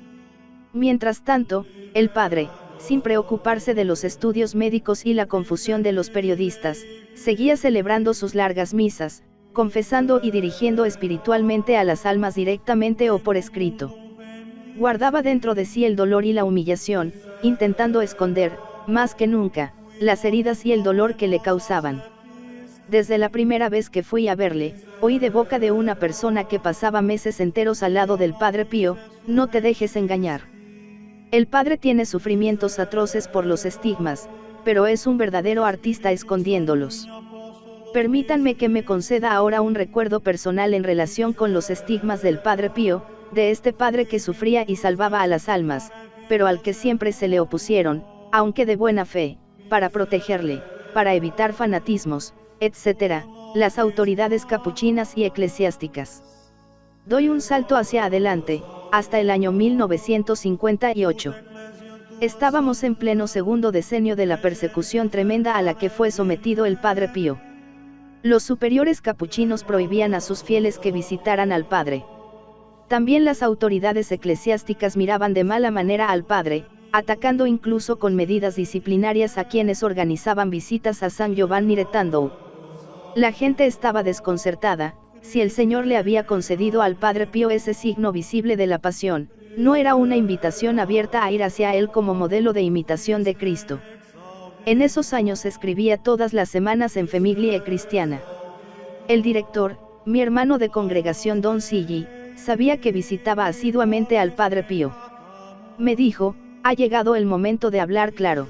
Speaker 1: Mientras tanto, el padre, sin preocuparse de los estudios médicos y la confusión de los periodistas, seguía celebrando sus largas misas, confesando y dirigiendo espiritualmente a las almas directamente o por escrito. Guardaba dentro de sí el dolor y la humillación, intentando esconder, más que nunca, las heridas y el dolor que le causaban. Desde la primera vez que fui a verle, oí de boca de una persona que pasaba meses enteros al lado del padre Pío: no te dejes engañar. El padre tiene sufrimientos atroces por los estigmas, pero es un verdadero artista escondiéndolos. Permítanme que me conceda ahora un recuerdo personal en relación con los estigmas del padre Pío, de este padre que sufría y salvaba a las almas, pero al que siempre se le opusieron, aunque de buena fe, para protegerle, para evitar fanatismos, etc., las autoridades capuchinas y eclesiásticas. Doy un salto hacia adelante, hasta el año 1958. Estábamos en pleno segundo decenio de la persecución tremenda a la que fue sometido el padre Pío. Los superiores capuchinos prohibían a sus fieles que visitaran al padre. También las autoridades eclesiásticas miraban de mala manera al padre, atacando incluso con medidas disciplinarias a quienes organizaban visitas a San Giovanni Retando. La gente estaba desconcertada. Si el Señor le había concedido al padre Pío ese signo visible de la pasión, no era una invitación abierta a ir hacia él como modelo de imitación de Cristo. En esos años escribía todas las semanas en Famiglia Cristiana. El director, mi hermano de congregación Don Sigli, sabía que visitaba asiduamente al padre Pío. Me dijo: ha llegado el momento de hablar claro.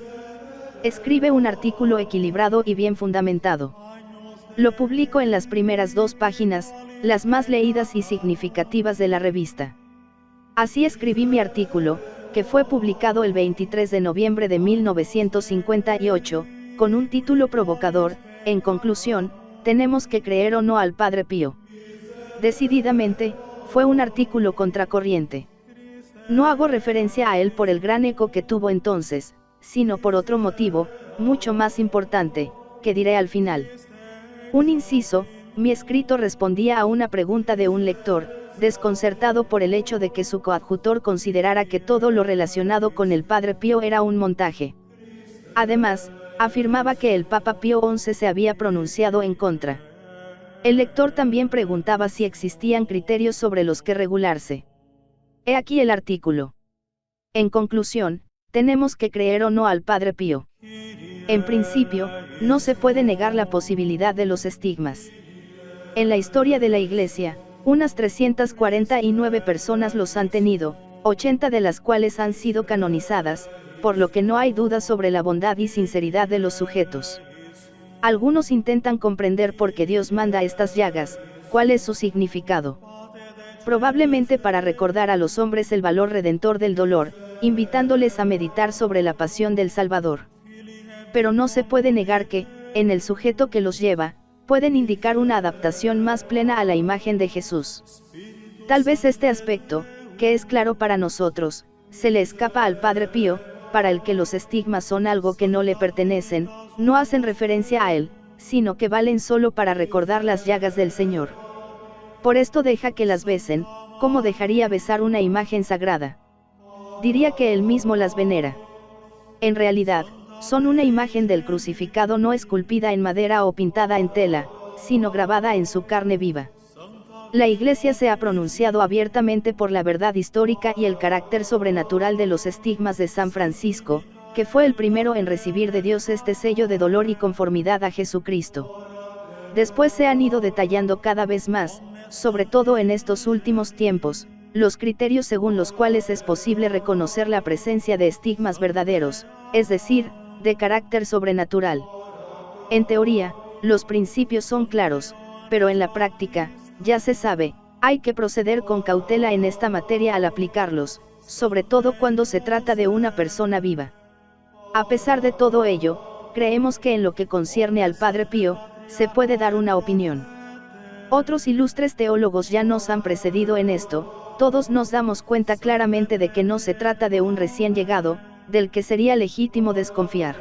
Speaker 1: Escribe un artículo equilibrado y bien fundamentado. Lo publico en las primeras 2 páginas, las más leídas y significativas de la revista. Así escribí mi artículo, que fue publicado el 23 de noviembre de 1958, con un título provocador: en conclusión, ¿tenemos que creer o no al Padre Pío? Decididamente, fue un artículo contracorriente. No hago referencia a él por el gran eco que tuvo entonces, sino por otro motivo, mucho más importante, que diré al final. Un inciso: mi escrito respondía a una pregunta de un lector, desconcertado por el hecho de que su coadjutor considerara que todo lo relacionado con el Padre Pío era un montaje. Además, afirmaba que el Papa Pío XI se había pronunciado en contra. El lector también preguntaba si existían criterios sobre los que regularse. He aquí el artículo. En conclusión, ¿tenemos que creer o no al Padre Pío? En principio, no se puede negar la posibilidad de los estigmas. En la historia de la Iglesia, unas 349 personas los han tenido, 80 de las cuales han sido canonizadas, por lo que no hay duda sobre la bondad y sinceridad de los sujetos. Algunos intentan comprender por qué Dios manda estas llagas, cuál es su significado. Probablemente para recordar a los hombres el valor redentor del dolor, invitándoles a meditar sobre la pasión del Salvador. Pero no se puede negar que, en el sujeto que los lleva, pueden indicar una adaptación más plena a la imagen de Jesús. Tal vez este aspecto, que es claro para nosotros, se le escapa al Padre Pío, para el que los estigmas son algo que no le pertenecen, no hacen referencia a él, sino que valen solo para recordar las llagas del Señor. Por esto deja que las besen, como dejaría besar una imagen sagrada. Diría que él mismo las venera. En realidad, son una imagen del crucificado no esculpida en madera o pintada en tela, sino grabada en su carne viva. La Iglesia se ha pronunciado abiertamente por la verdad histórica y el carácter sobrenatural de los estigmas de San Francisco, que fue el primero en recibir de Dios este sello de dolor y conformidad a Jesucristo. Después se han ido detallando cada vez más, sobre todo en estos últimos tiempos, los criterios según los cuales es posible reconocer la presencia de estigmas verdaderos, es decir, de carácter sobrenatural. En teoría, los principios son claros, pero en la práctica, ya se sabe, hay que proceder con cautela en esta materia al aplicarlos, sobre todo cuando se trata de una persona viva. A pesar de todo ello, creemos que en lo que concierne al Padre Pío, se puede dar una opinión. Otros ilustres teólogos ya nos han precedido en esto, todos nos damos cuenta claramente de que no se trata de un recién llegado, del que sería legítimo desconfiar.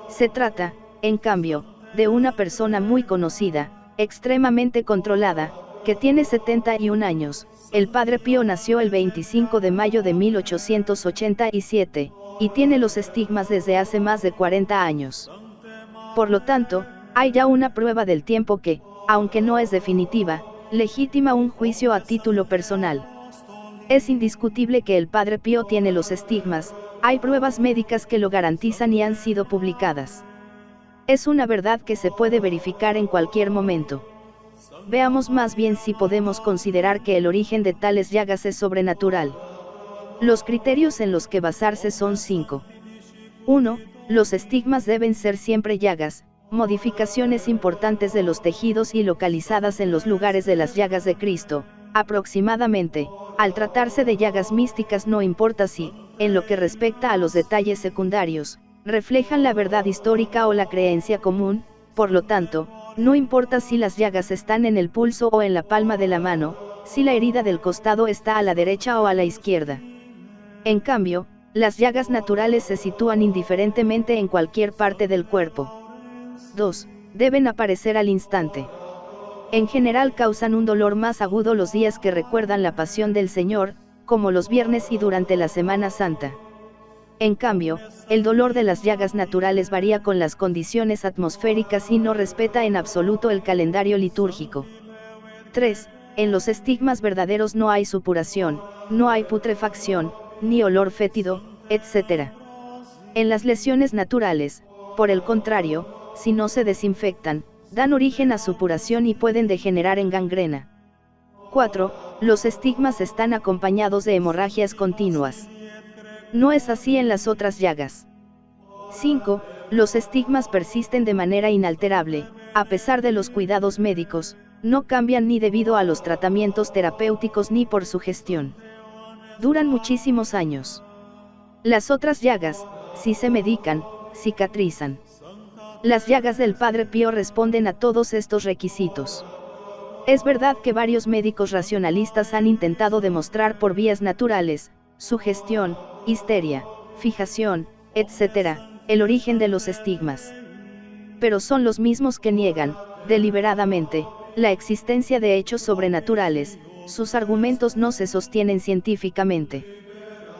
Speaker 1: Se trata, en cambio, de una persona muy conocida, extremadamente controlada, que tiene 71 años, el Padre Pío nació el 25 de mayo de 1887, y tiene los estigmas desde hace más de 40 años. Por lo tanto, hay ya una prueba del tiempo que, aunque no es definitiva, legitima un juicio a título personal. Es indiscutible que el Padre Pío tiene los estigmas, hay pruebas médicas que lo garantizan y han sido publicadas. Es una verdad que se puede verificar en cualquier momento. Veamos más bien si podemos considerar que el origen de tales llagas es sobrenatural. Los criterios en los que basarse son 5. 1. Los estigmas deben ser siempre llagas, modificaciones importantes de los tejidos y localizadas en los lugares de las llagas de Cristo, aproximadamente. Al tratarse de llagas místicas no importa si, en lo que respecta a los detalles secundarios, reflejan la verdad histórica o la creencia común, por lo tanto, no importa si las llagas están en el pulso o en la palma de la mano, si la herida del costado está a la derecha o a la izquierda. En cambio, las llagas naturales se sitúan indiferentemente en cualquier parte del cuerpo. 2. Deben aparecer al instante. En general causan un dolor más agudo los días que recuerdan la pasión del Señor, como los viernes y durante la Semana Santa. En cambio, el dolor de las llagas naturales varía con las condiciones atmosféricas y no respeta en absoluto el calendario litúrgico. 3. En los estigmas verdaderos no hay supuración, no hay putrefacción, ni olor fétido, etc. En las lesiones naturales, por el contrario, si no se desinfectan, dan origen a supuración y pueden degenerar en gangrena. 4. Los estigmas están acompañados de hemorragias continuas. No es así en las otras llagas. 5. Los estigmas persisten de manera inalterable, a pesar de los cuidados médicos, no cambian ni debido a los tratamientos terapéuticos ni por su gestión. Duran muchísimos años. Las otras llagas, si se medican, cicatrizan. Las llagas del Padre Pío responden a todos estos requisitos. Es verdad que varios médicos racionalistas han intentado demostrar por vías naturales, sugestión, histeria, fijación, etc., el origen de los estigmas. Pero son los mismos que niegan, deliberadamente, la existencia de hechos sobrenaturales. Sus argumentos no se sostienen científicamente.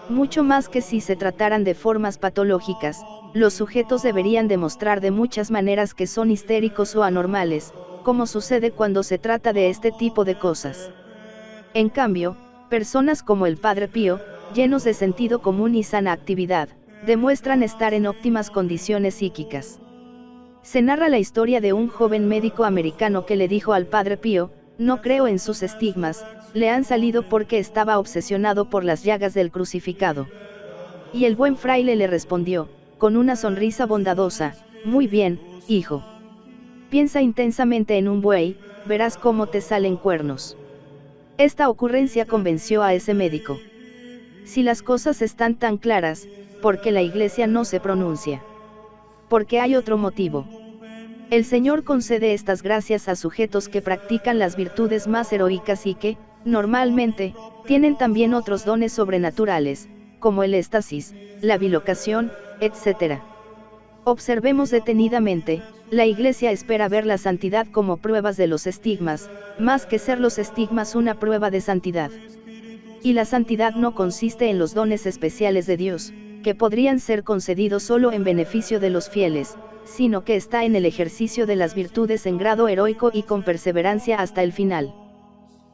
Speaker 1: Mucho más que si se trataran de formas patológicas, los sujetos deberían demostrar de muchas maneras que son histéricos o anormales, como sucede cuando se trata de este tipo de cosas. En cambio, personas como el Padre Pío, llenos de sentido común y sana actividad, demuestran estar en óptimas condiciones psíquicas. Se narra la historia de un joven médico americano que le dijo al Padre Pío: no creo en sus estigmas, le han salido porque estaba obsesionado por las llagas del crucificado. Y el buen fraile le respondió, con una sonrisa bondadosa: muy bien, hijo. Piensa intensamente en un buey, verás cómo te salen cuernos. Esta ocurrencia convenció a ese médico. Si las cosas están tan claras, ¿por qué la Iglesia no se pronuncia? Porque hay otro motivo. El Señor concede estas gracias a sujetos que practican las virtudes más heroicas y que, normalmente, tienen también otros dones sobrenaturales, como el éxtasis, la bilocación, etc. Observemos detenidamente, la Iglesia espera ver la santidad como pruebas de los estigmas, más que ser los estigmas una prueba de santidad. Y la santidad no consiste en los dones especiales de Dios, que podrían ser concedidos solo en beneficio de los fieles, sino que está en el ejercicio de las virtudes en grado heroico y con perseverancia hasta el final.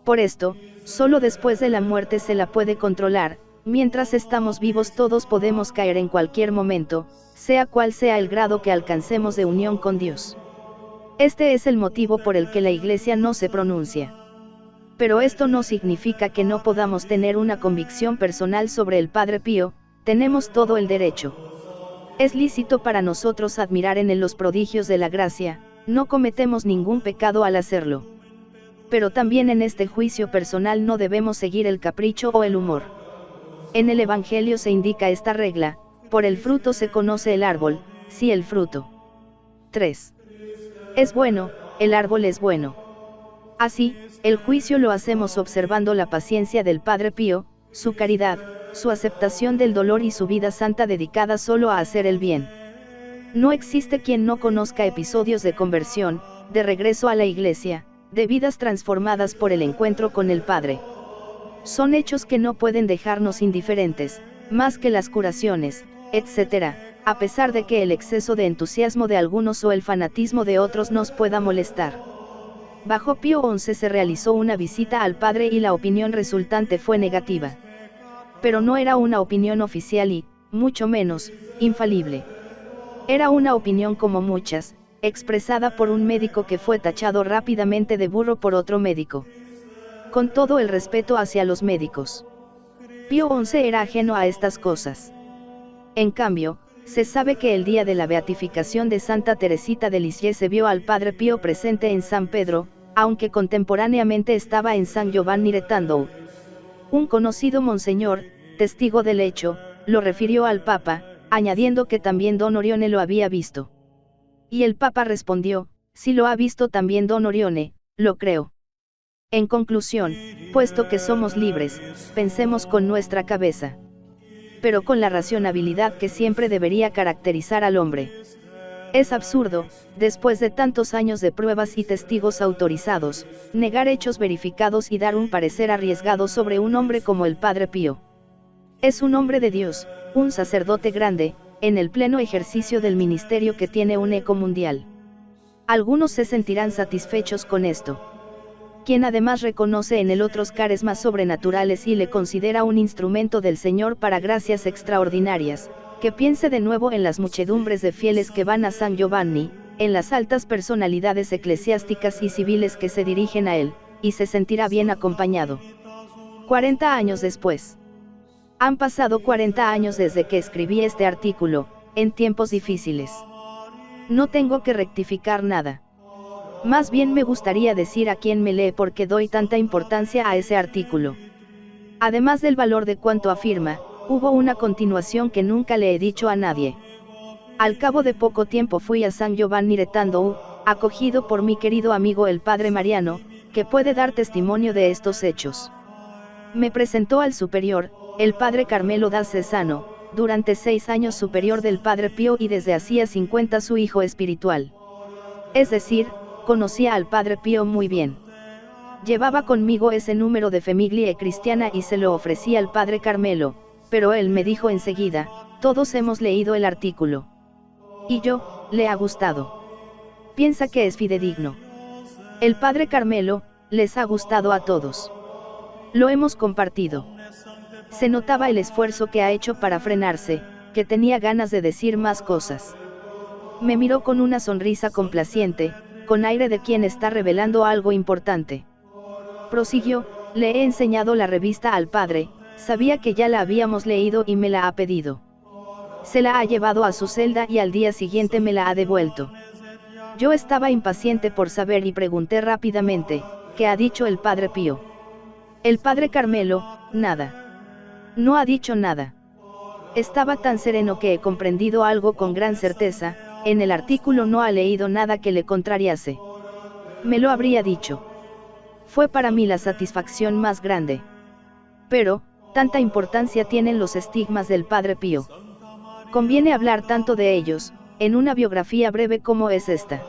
Speaker 1: Por esto, solo después de la muerte se la puede controlar. Mientras estamos vivos todos podemos caer en cualquier momento, sea cual sea el grado que alcancemos de unión con Dios. Este es el motivo por el que la Iglesia no se pronuncia. Pero esto no significa que no podamos tener una convicción personal sobre el Padre Pío. Tenemos todo el derecho. Es lícito para nosotros admirar en él los prodigios de la gracia, no cometemos ningún pecado al hacerlo. Pero también en este juicio personal no debemos seguir el capricho o el humor. En el Evangelio se indica esta regla: por el fruto se conoce el árbol. Si el fruto 3 es bueno, el árbol es bueno. Así, el juicio lo hacemos observando la paciencia del Padre Pío, su caridad, su aceptación del dolor y su vida santa dedicada solo a hacer el bien. No existe quien no conozca episodios de conversión, de regreso a la Iglesia, de vidas transformadas por el encuentro con el Padre. Son hechos que no pueden dejarnos indiferentes, más que las curaciones, etc., a pesar de que el exceso de entusiasmo de algunos o el fanatismo de otros nos pueda molestar. Bajo Pío XI se realizó una visita al Padre y la opinión resultante fue negativa. Pero no era una opinión oficial y, mucho menos, infalible. Era una opinión como muchas, expresada por un médico que fue tachado rápidamente de burro por otro médico. Con todo el respeto hacia los médicos, Pío XI era ajeno a estas cosas. En cambio, se sabe que el día de la beatificación de Santa Teresita de Lisieux se vio al Padre Pío presente en San Pedro, aunque contemporáneamente estaba en San Giovanni Retandour. Un conocido monseñor, testigo del hecho, lo refirió al Papa, añadiendo que también don Orione lo había visto. Y el Papa respondió: si lo ha visto también don Orione, lo creo. En conclusión, puesto que somos libres, pensemos con nuestra cabeza. Pero con la racionalidad que siempre debería caracterizar al hombre. Es absurdo, después de tantos años de pruebas y testigos autorizados, negar hechos verificados y dar un parecer arriesgado sobre un hombre como el Padre Pío. Es un hombre de Dios, un sacerdote grande, en el pleno ejercicio del ministerio que tiene un eco mundial. Algunos se sentirán satisfechos con esto. Quien además reconoce en él otros carismas sobrenaturales y le considera un instrumento del Señor para gracias extraordinarias, que piense de nuevo en las muchedumbres de fieles que van a San Giovanni, en las altas personalidades eclesiásticas y civiles que se dirigen a él, y se sentirá bien acompañado. 40 años después. Han pasado 40 años desde que escribí este artículo, en tiempos difíciles. No tengo que rectificar nada. Más bien me gustaría decir a quien me lee por qué doy tanta importancia a ese artículo. Además del valor de cuanto afirma, hubo una continuación que nunca le he dicho a nadie. Al cabo de poco tiempo fui a San Giovanni Retando, acogido por mi querido amigo el padre Mariano, que puede dar testimonio de estos hechos. Me presentó al superior, el padre Carmelo da Cesano, durante 6 años superior del padre Pío y desde hacía 50 su hijo espiritual. Es decir, conocía al padre Pío muy bien. Llevaba conmigo ese número de Famiglie Cristiana y se lo ofrecí al padre Carmelo, pero él me dijo enseguida: todos hemos leído el artículo. Y yo, le ha gustado. Piensa que es fidedigno. El padre Carmelo, les ha gustado a todos. Lo hemos compartido. Se notaba el esfuerzo que ha hecho para frenarse, que tenía ganas de decir más cosas. Me miró con una sonrisa complaciente, con aire de quien está revelando algo importante. Prosiguió: le he enseñado la revista al padre, sabía que ya la habíamos leído y me la ha pedido. Se la ha llevado a su celda y al día siguiente me la ha devuelto. Yo estaba impaciente por saber y pregunté rápidamente: ¿qué ha dicho el padre Pío? El padre Carmelo: nada. No ha dicho nada. Estaba tan sereno que he comprendido algo con gran certeza. En el artículo no ha leído nada que le contrariase. Me lo habría dicho. Fue para mí la satisfacción más grande. Pero, tanta importancia tienen los estigmas del padre Pío. Conviene hablar tanto de ellos, en una biografía breve como es esta.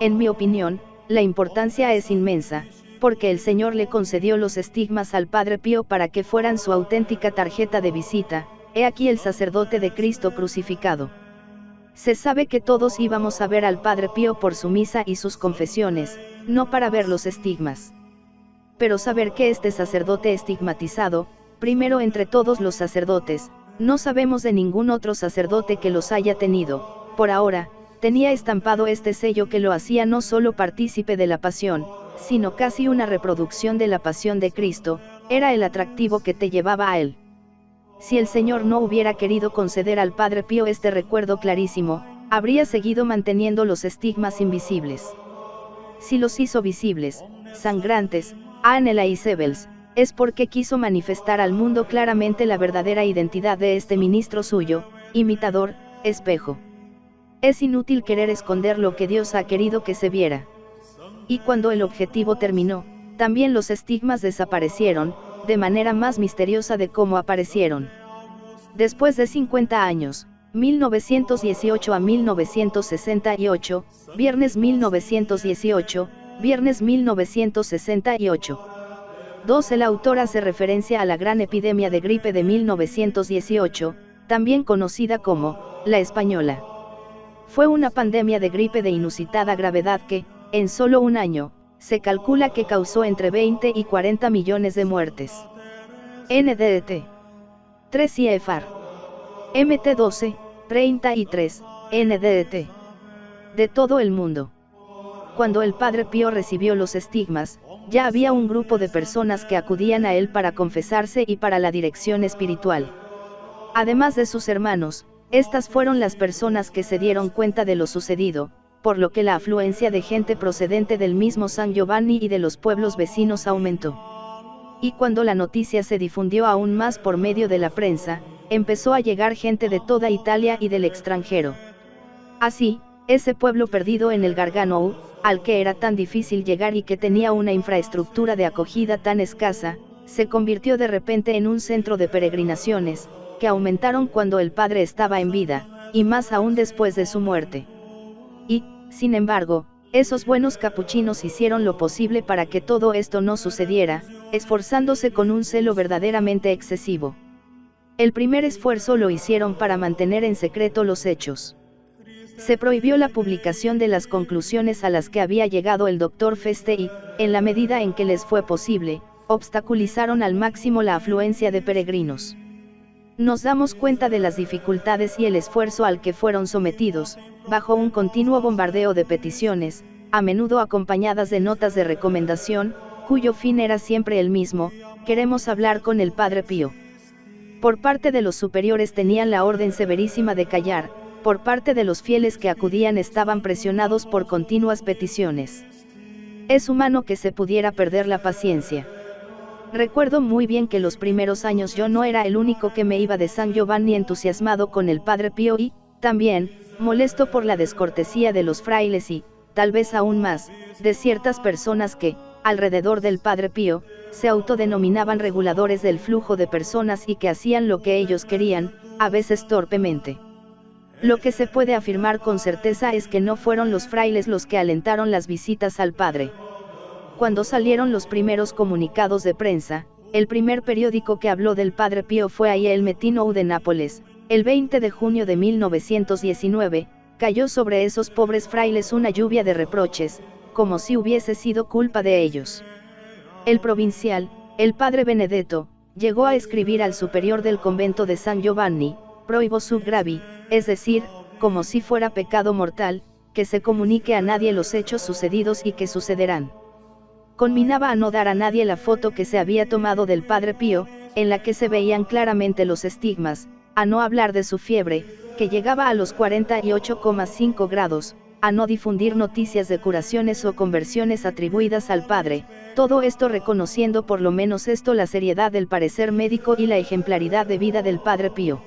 Speaker 1: En mi opinión, la importancia es inmensa, porque el Señor le concedió los estigmas al padre Pío para que fueran su auténtica tarjeta de visita: he aquí el sacerdote de Cristo crucificado. Se sabe que todos íbamos a ver al padre Pío por su misa y sus confesiones, no para ver los estigmas. Pero saber que este sacerdote estigmatizado, primero entre todos los sacerdotes, no sabemos de ningún otro sacerdote que los haya tenido, por ahora, tenía estampado este sello que lo hacía no solo partícipe de la pasión, sino casi una reproducción de la pasión de Cristo, era el atractivo que te llevaba a él. Si el Señor no hubiera querido conceder al padre Pío este recuerdo clarísimo, habría seguido manteniendo los estigmas invisibles. Si los hizo visibles, sangrantes, Anela y Sebels, es porque quiso manifestar al mundo claramente la verdadera identidad de este ministro suyo, imitador, espejo. Es inútil querer esconder lo que Dios ha querido que se viera. Y cuando el objetivo terminó, también los estigmas desaparecieron, de manera más misteriosa de cómo aparecieron. Después de 50 años, 1918 a 1968, viernes 1918, viernes 1968. 2. El autor hace referencia a la gran epidemia de gripe de 1918, también conocida como la española. Fue una pandemia de gripe de inusitada gravedad que, en solo un año, se calcula que causó entre 20 y 40 millones de muertes. NDT 3 CFR MT 12, 33, NDT de todo el mundo. Cuando el padre Pío recibió los estigmas, ya había un grupo de personas que acudían a él para confesarse y para la dirección espiritual. Además de sus hermanos, estas fueron las personas que se dieron cuenta de lo sucedido, por lo que la afluencia de gente procedente del mismo San Giovanni y de los pueblos vecinos aumentó. Y cuando la noticia se difundió aún más por medio de la prensa, empezó a llegar gente de toda Italia y del extranjero. Así, ese pueblo perdido en el Gargano, al que era tan difícil llegar y que tenía una infraestructura de acogida tan escasa, se convirtió de repente en un centro de peregrinaciones, que aumentaron cuando el padre estaba en vida, y más aún después de su muerte. Y, sin embargo, esos buenos capuchinos hicieron lo posible para que todo esto no sucediera, esforzándose con un celo verdaderamente excesivo. El primer esfuerzo lo hicieron para mantener en secreto los hechos. Se prohibió la publicación de las conclusiones a las que había llegado el doctor Feste y, en la medida en que les fue posible, obstaculizaron al máximo la afluencia de peregrinos. Nos damos cuenta de las dificultades y el esfuerzo al que fueron sometidos, bajo un continuo bombardeo de peticiones, a menudo acompañadas de notas de recomendación, cuyo fin era siempre el mismo: queremos hablar con el padre Pío. Por parte de los superiores tenían la orden severísima de callar, por parte de los fieles que acudían estaban presionados por continuas peticiones. Es humano que se pudiera perder la paciencia. Recuerdo muy bien que los primeros años yo no era el único que me iba de San Giovanni entusiasmado con el padre Pío y, también, molesto por la descortesía de los frailes y, tal vez aún más, de ciertas personas que, alrededor del Padre Pío, se autodenominaban reguladores del flujo de personas y que hacían lo que ellos querían, a veces torpemente. Lo que se puede afirmar con certeza es que no fueron los frailes los que alentaron las visitas al Padre. Cuando salieron los primeros comunicados de prensa, el primer periódico que habló del Padre Pío fue ahí el Matino de Nápoles, el 20 de junio de 1919, cayó sobre esos pobres frailes una lluvia de reproches, como si hubiese sido culpa de ellos. El provincial, el padre Benedetto, llegó a escribir al superior del convento de San Giovanni, prohibo sub gravi, es decir, como si fuera pecado mortal, que se comunique a nadie los hechos sucedidos y que sucederán. Conminaba a no dar a nadie la foto que se había tomado del Padre Pío, en la que se veían claramente los estigmas, a no hablar de su fiebre, que llegaba a los 48,5 grados, a no difundir noticias de curaciones o conversiones atribuidas al Padre, todo esto reconociendo por lo menos esto la seriedad del parecer médico y la ejemplaridad de vida del Padre Pío.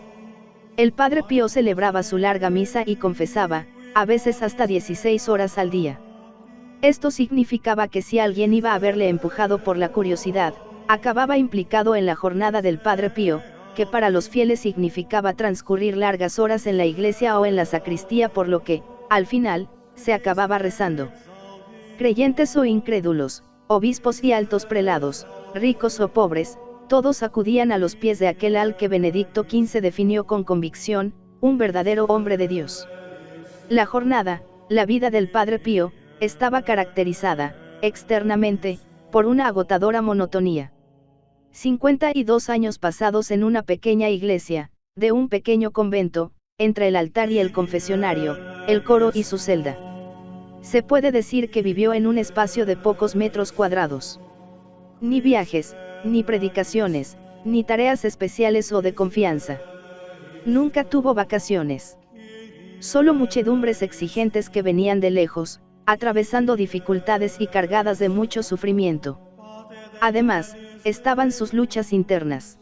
Speaker 1: El Padre Pío celebraba su larga misa y confesaba, a veces hasta 16 horas al día. Esto significaba que si alguien iba a haberle empujado por la curiosidad, acababa implicado en la jornada del Padre Pío, que para los fieles significaba transcurrir largas horas en la iglesia o en la sacristía, por lo que, al final, se acababa rezando. Creyentes o incrédulos, obispos y altos prelados, ricos o pobres, todos acudían a los pies de aquel al que Benedicto XV definió con convicción, un verdadero hombre de Dios. La jornada, la vida del Padre Pío, estaba caracterizada, externamente, por una agotadora monotonía. 52 años pasados en una pequeña iglesia, de un pequeño convento, entre el altar y el confesionario, el coro y su celda. Se puede decir que vivió en un espacio de pocos metros cuadrados. Ni viajes, ni predicaciones, ni tareas especiales o de confianza. Nunca tuvo vacaciones. Solo muchedumbres exigentes que venían de lejos, atravesando dificultades y cargadas de mucho sufrimiento. Además, estaban sus luchas internas.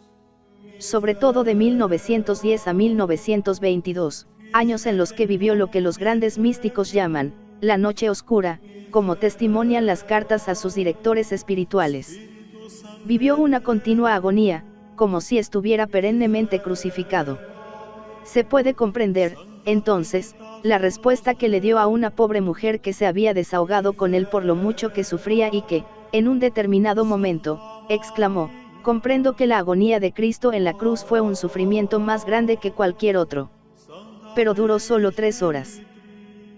Speaker 1: Sobre todo de 1910 a 1922, años en los que vivió lo que los grandes místicos llaman, la noche oscura, como testimonian las cartas a sus directores espirituales. Vivió una continua agonía, como si estuviera perennemente crucificado. Se puede comprender, entonces, la respuesta que le dio a una pobre mujer que se había desahogado con él por lo mucho que sufría y que, en un determinado momento, exclamó, comprendo que la agonía de Cristo en la cruz fue un sufrimiento más grande que cualquier otro. Pero duró solo 3 horas.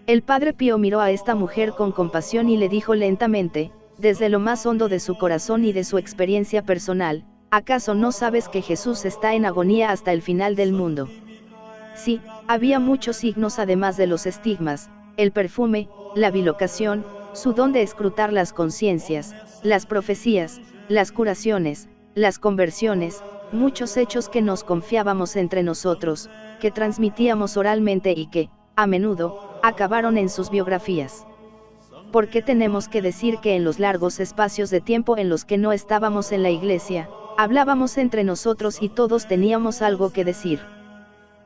Speaker 1: El Padre Pío miró a esta mujer con compasión y le dijo lentamente, desde lo más hondo de su corazón y de su experiencia personal, ¿acaso no sabes que Jesús está en agonía hasta el final del mundo? Sí, había muchos signos además de los estigmas, el perfume, la bilocación, su don de escrutar las conciencias, las profecías, las curaciones, las conversiones, muchos hechos que nos confiábamos entre nosotros, que transmitíamos oralmente y que, a menudo, acabaron en sus biografías. ¿Por qué tenemos que decir que en los largos espacios de tiempo en los que no estábamos en la iglesia, hablábamos entre nosotros y todos teníamos algo que decir?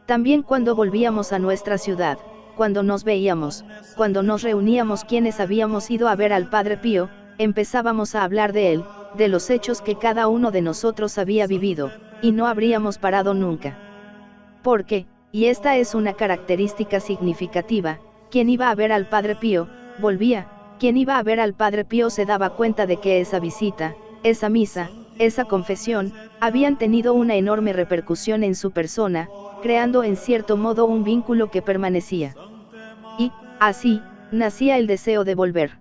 Speaker 1: También cuando volvíamos a nuestra ciudad, cuando nos veíamos, cuando nos reuníamos quienes habíamos ido a ver al Padre Pío, empezábamos a hablar de él, de los hechos que cada uno de nosotros había vivido, y no habríamos parado nunca. Porque, y esta es una característica significativa, quien iba a ver al Padre Pío, volvía, quien iba a ver al Padre Pío se daba cuenta de que esa visita, esa misa, esa confesión, habían tenido una enorme repercusión en su persona, creando en cierto modo un vínculo que permanecía. Y, así, nacía el deseo de volver.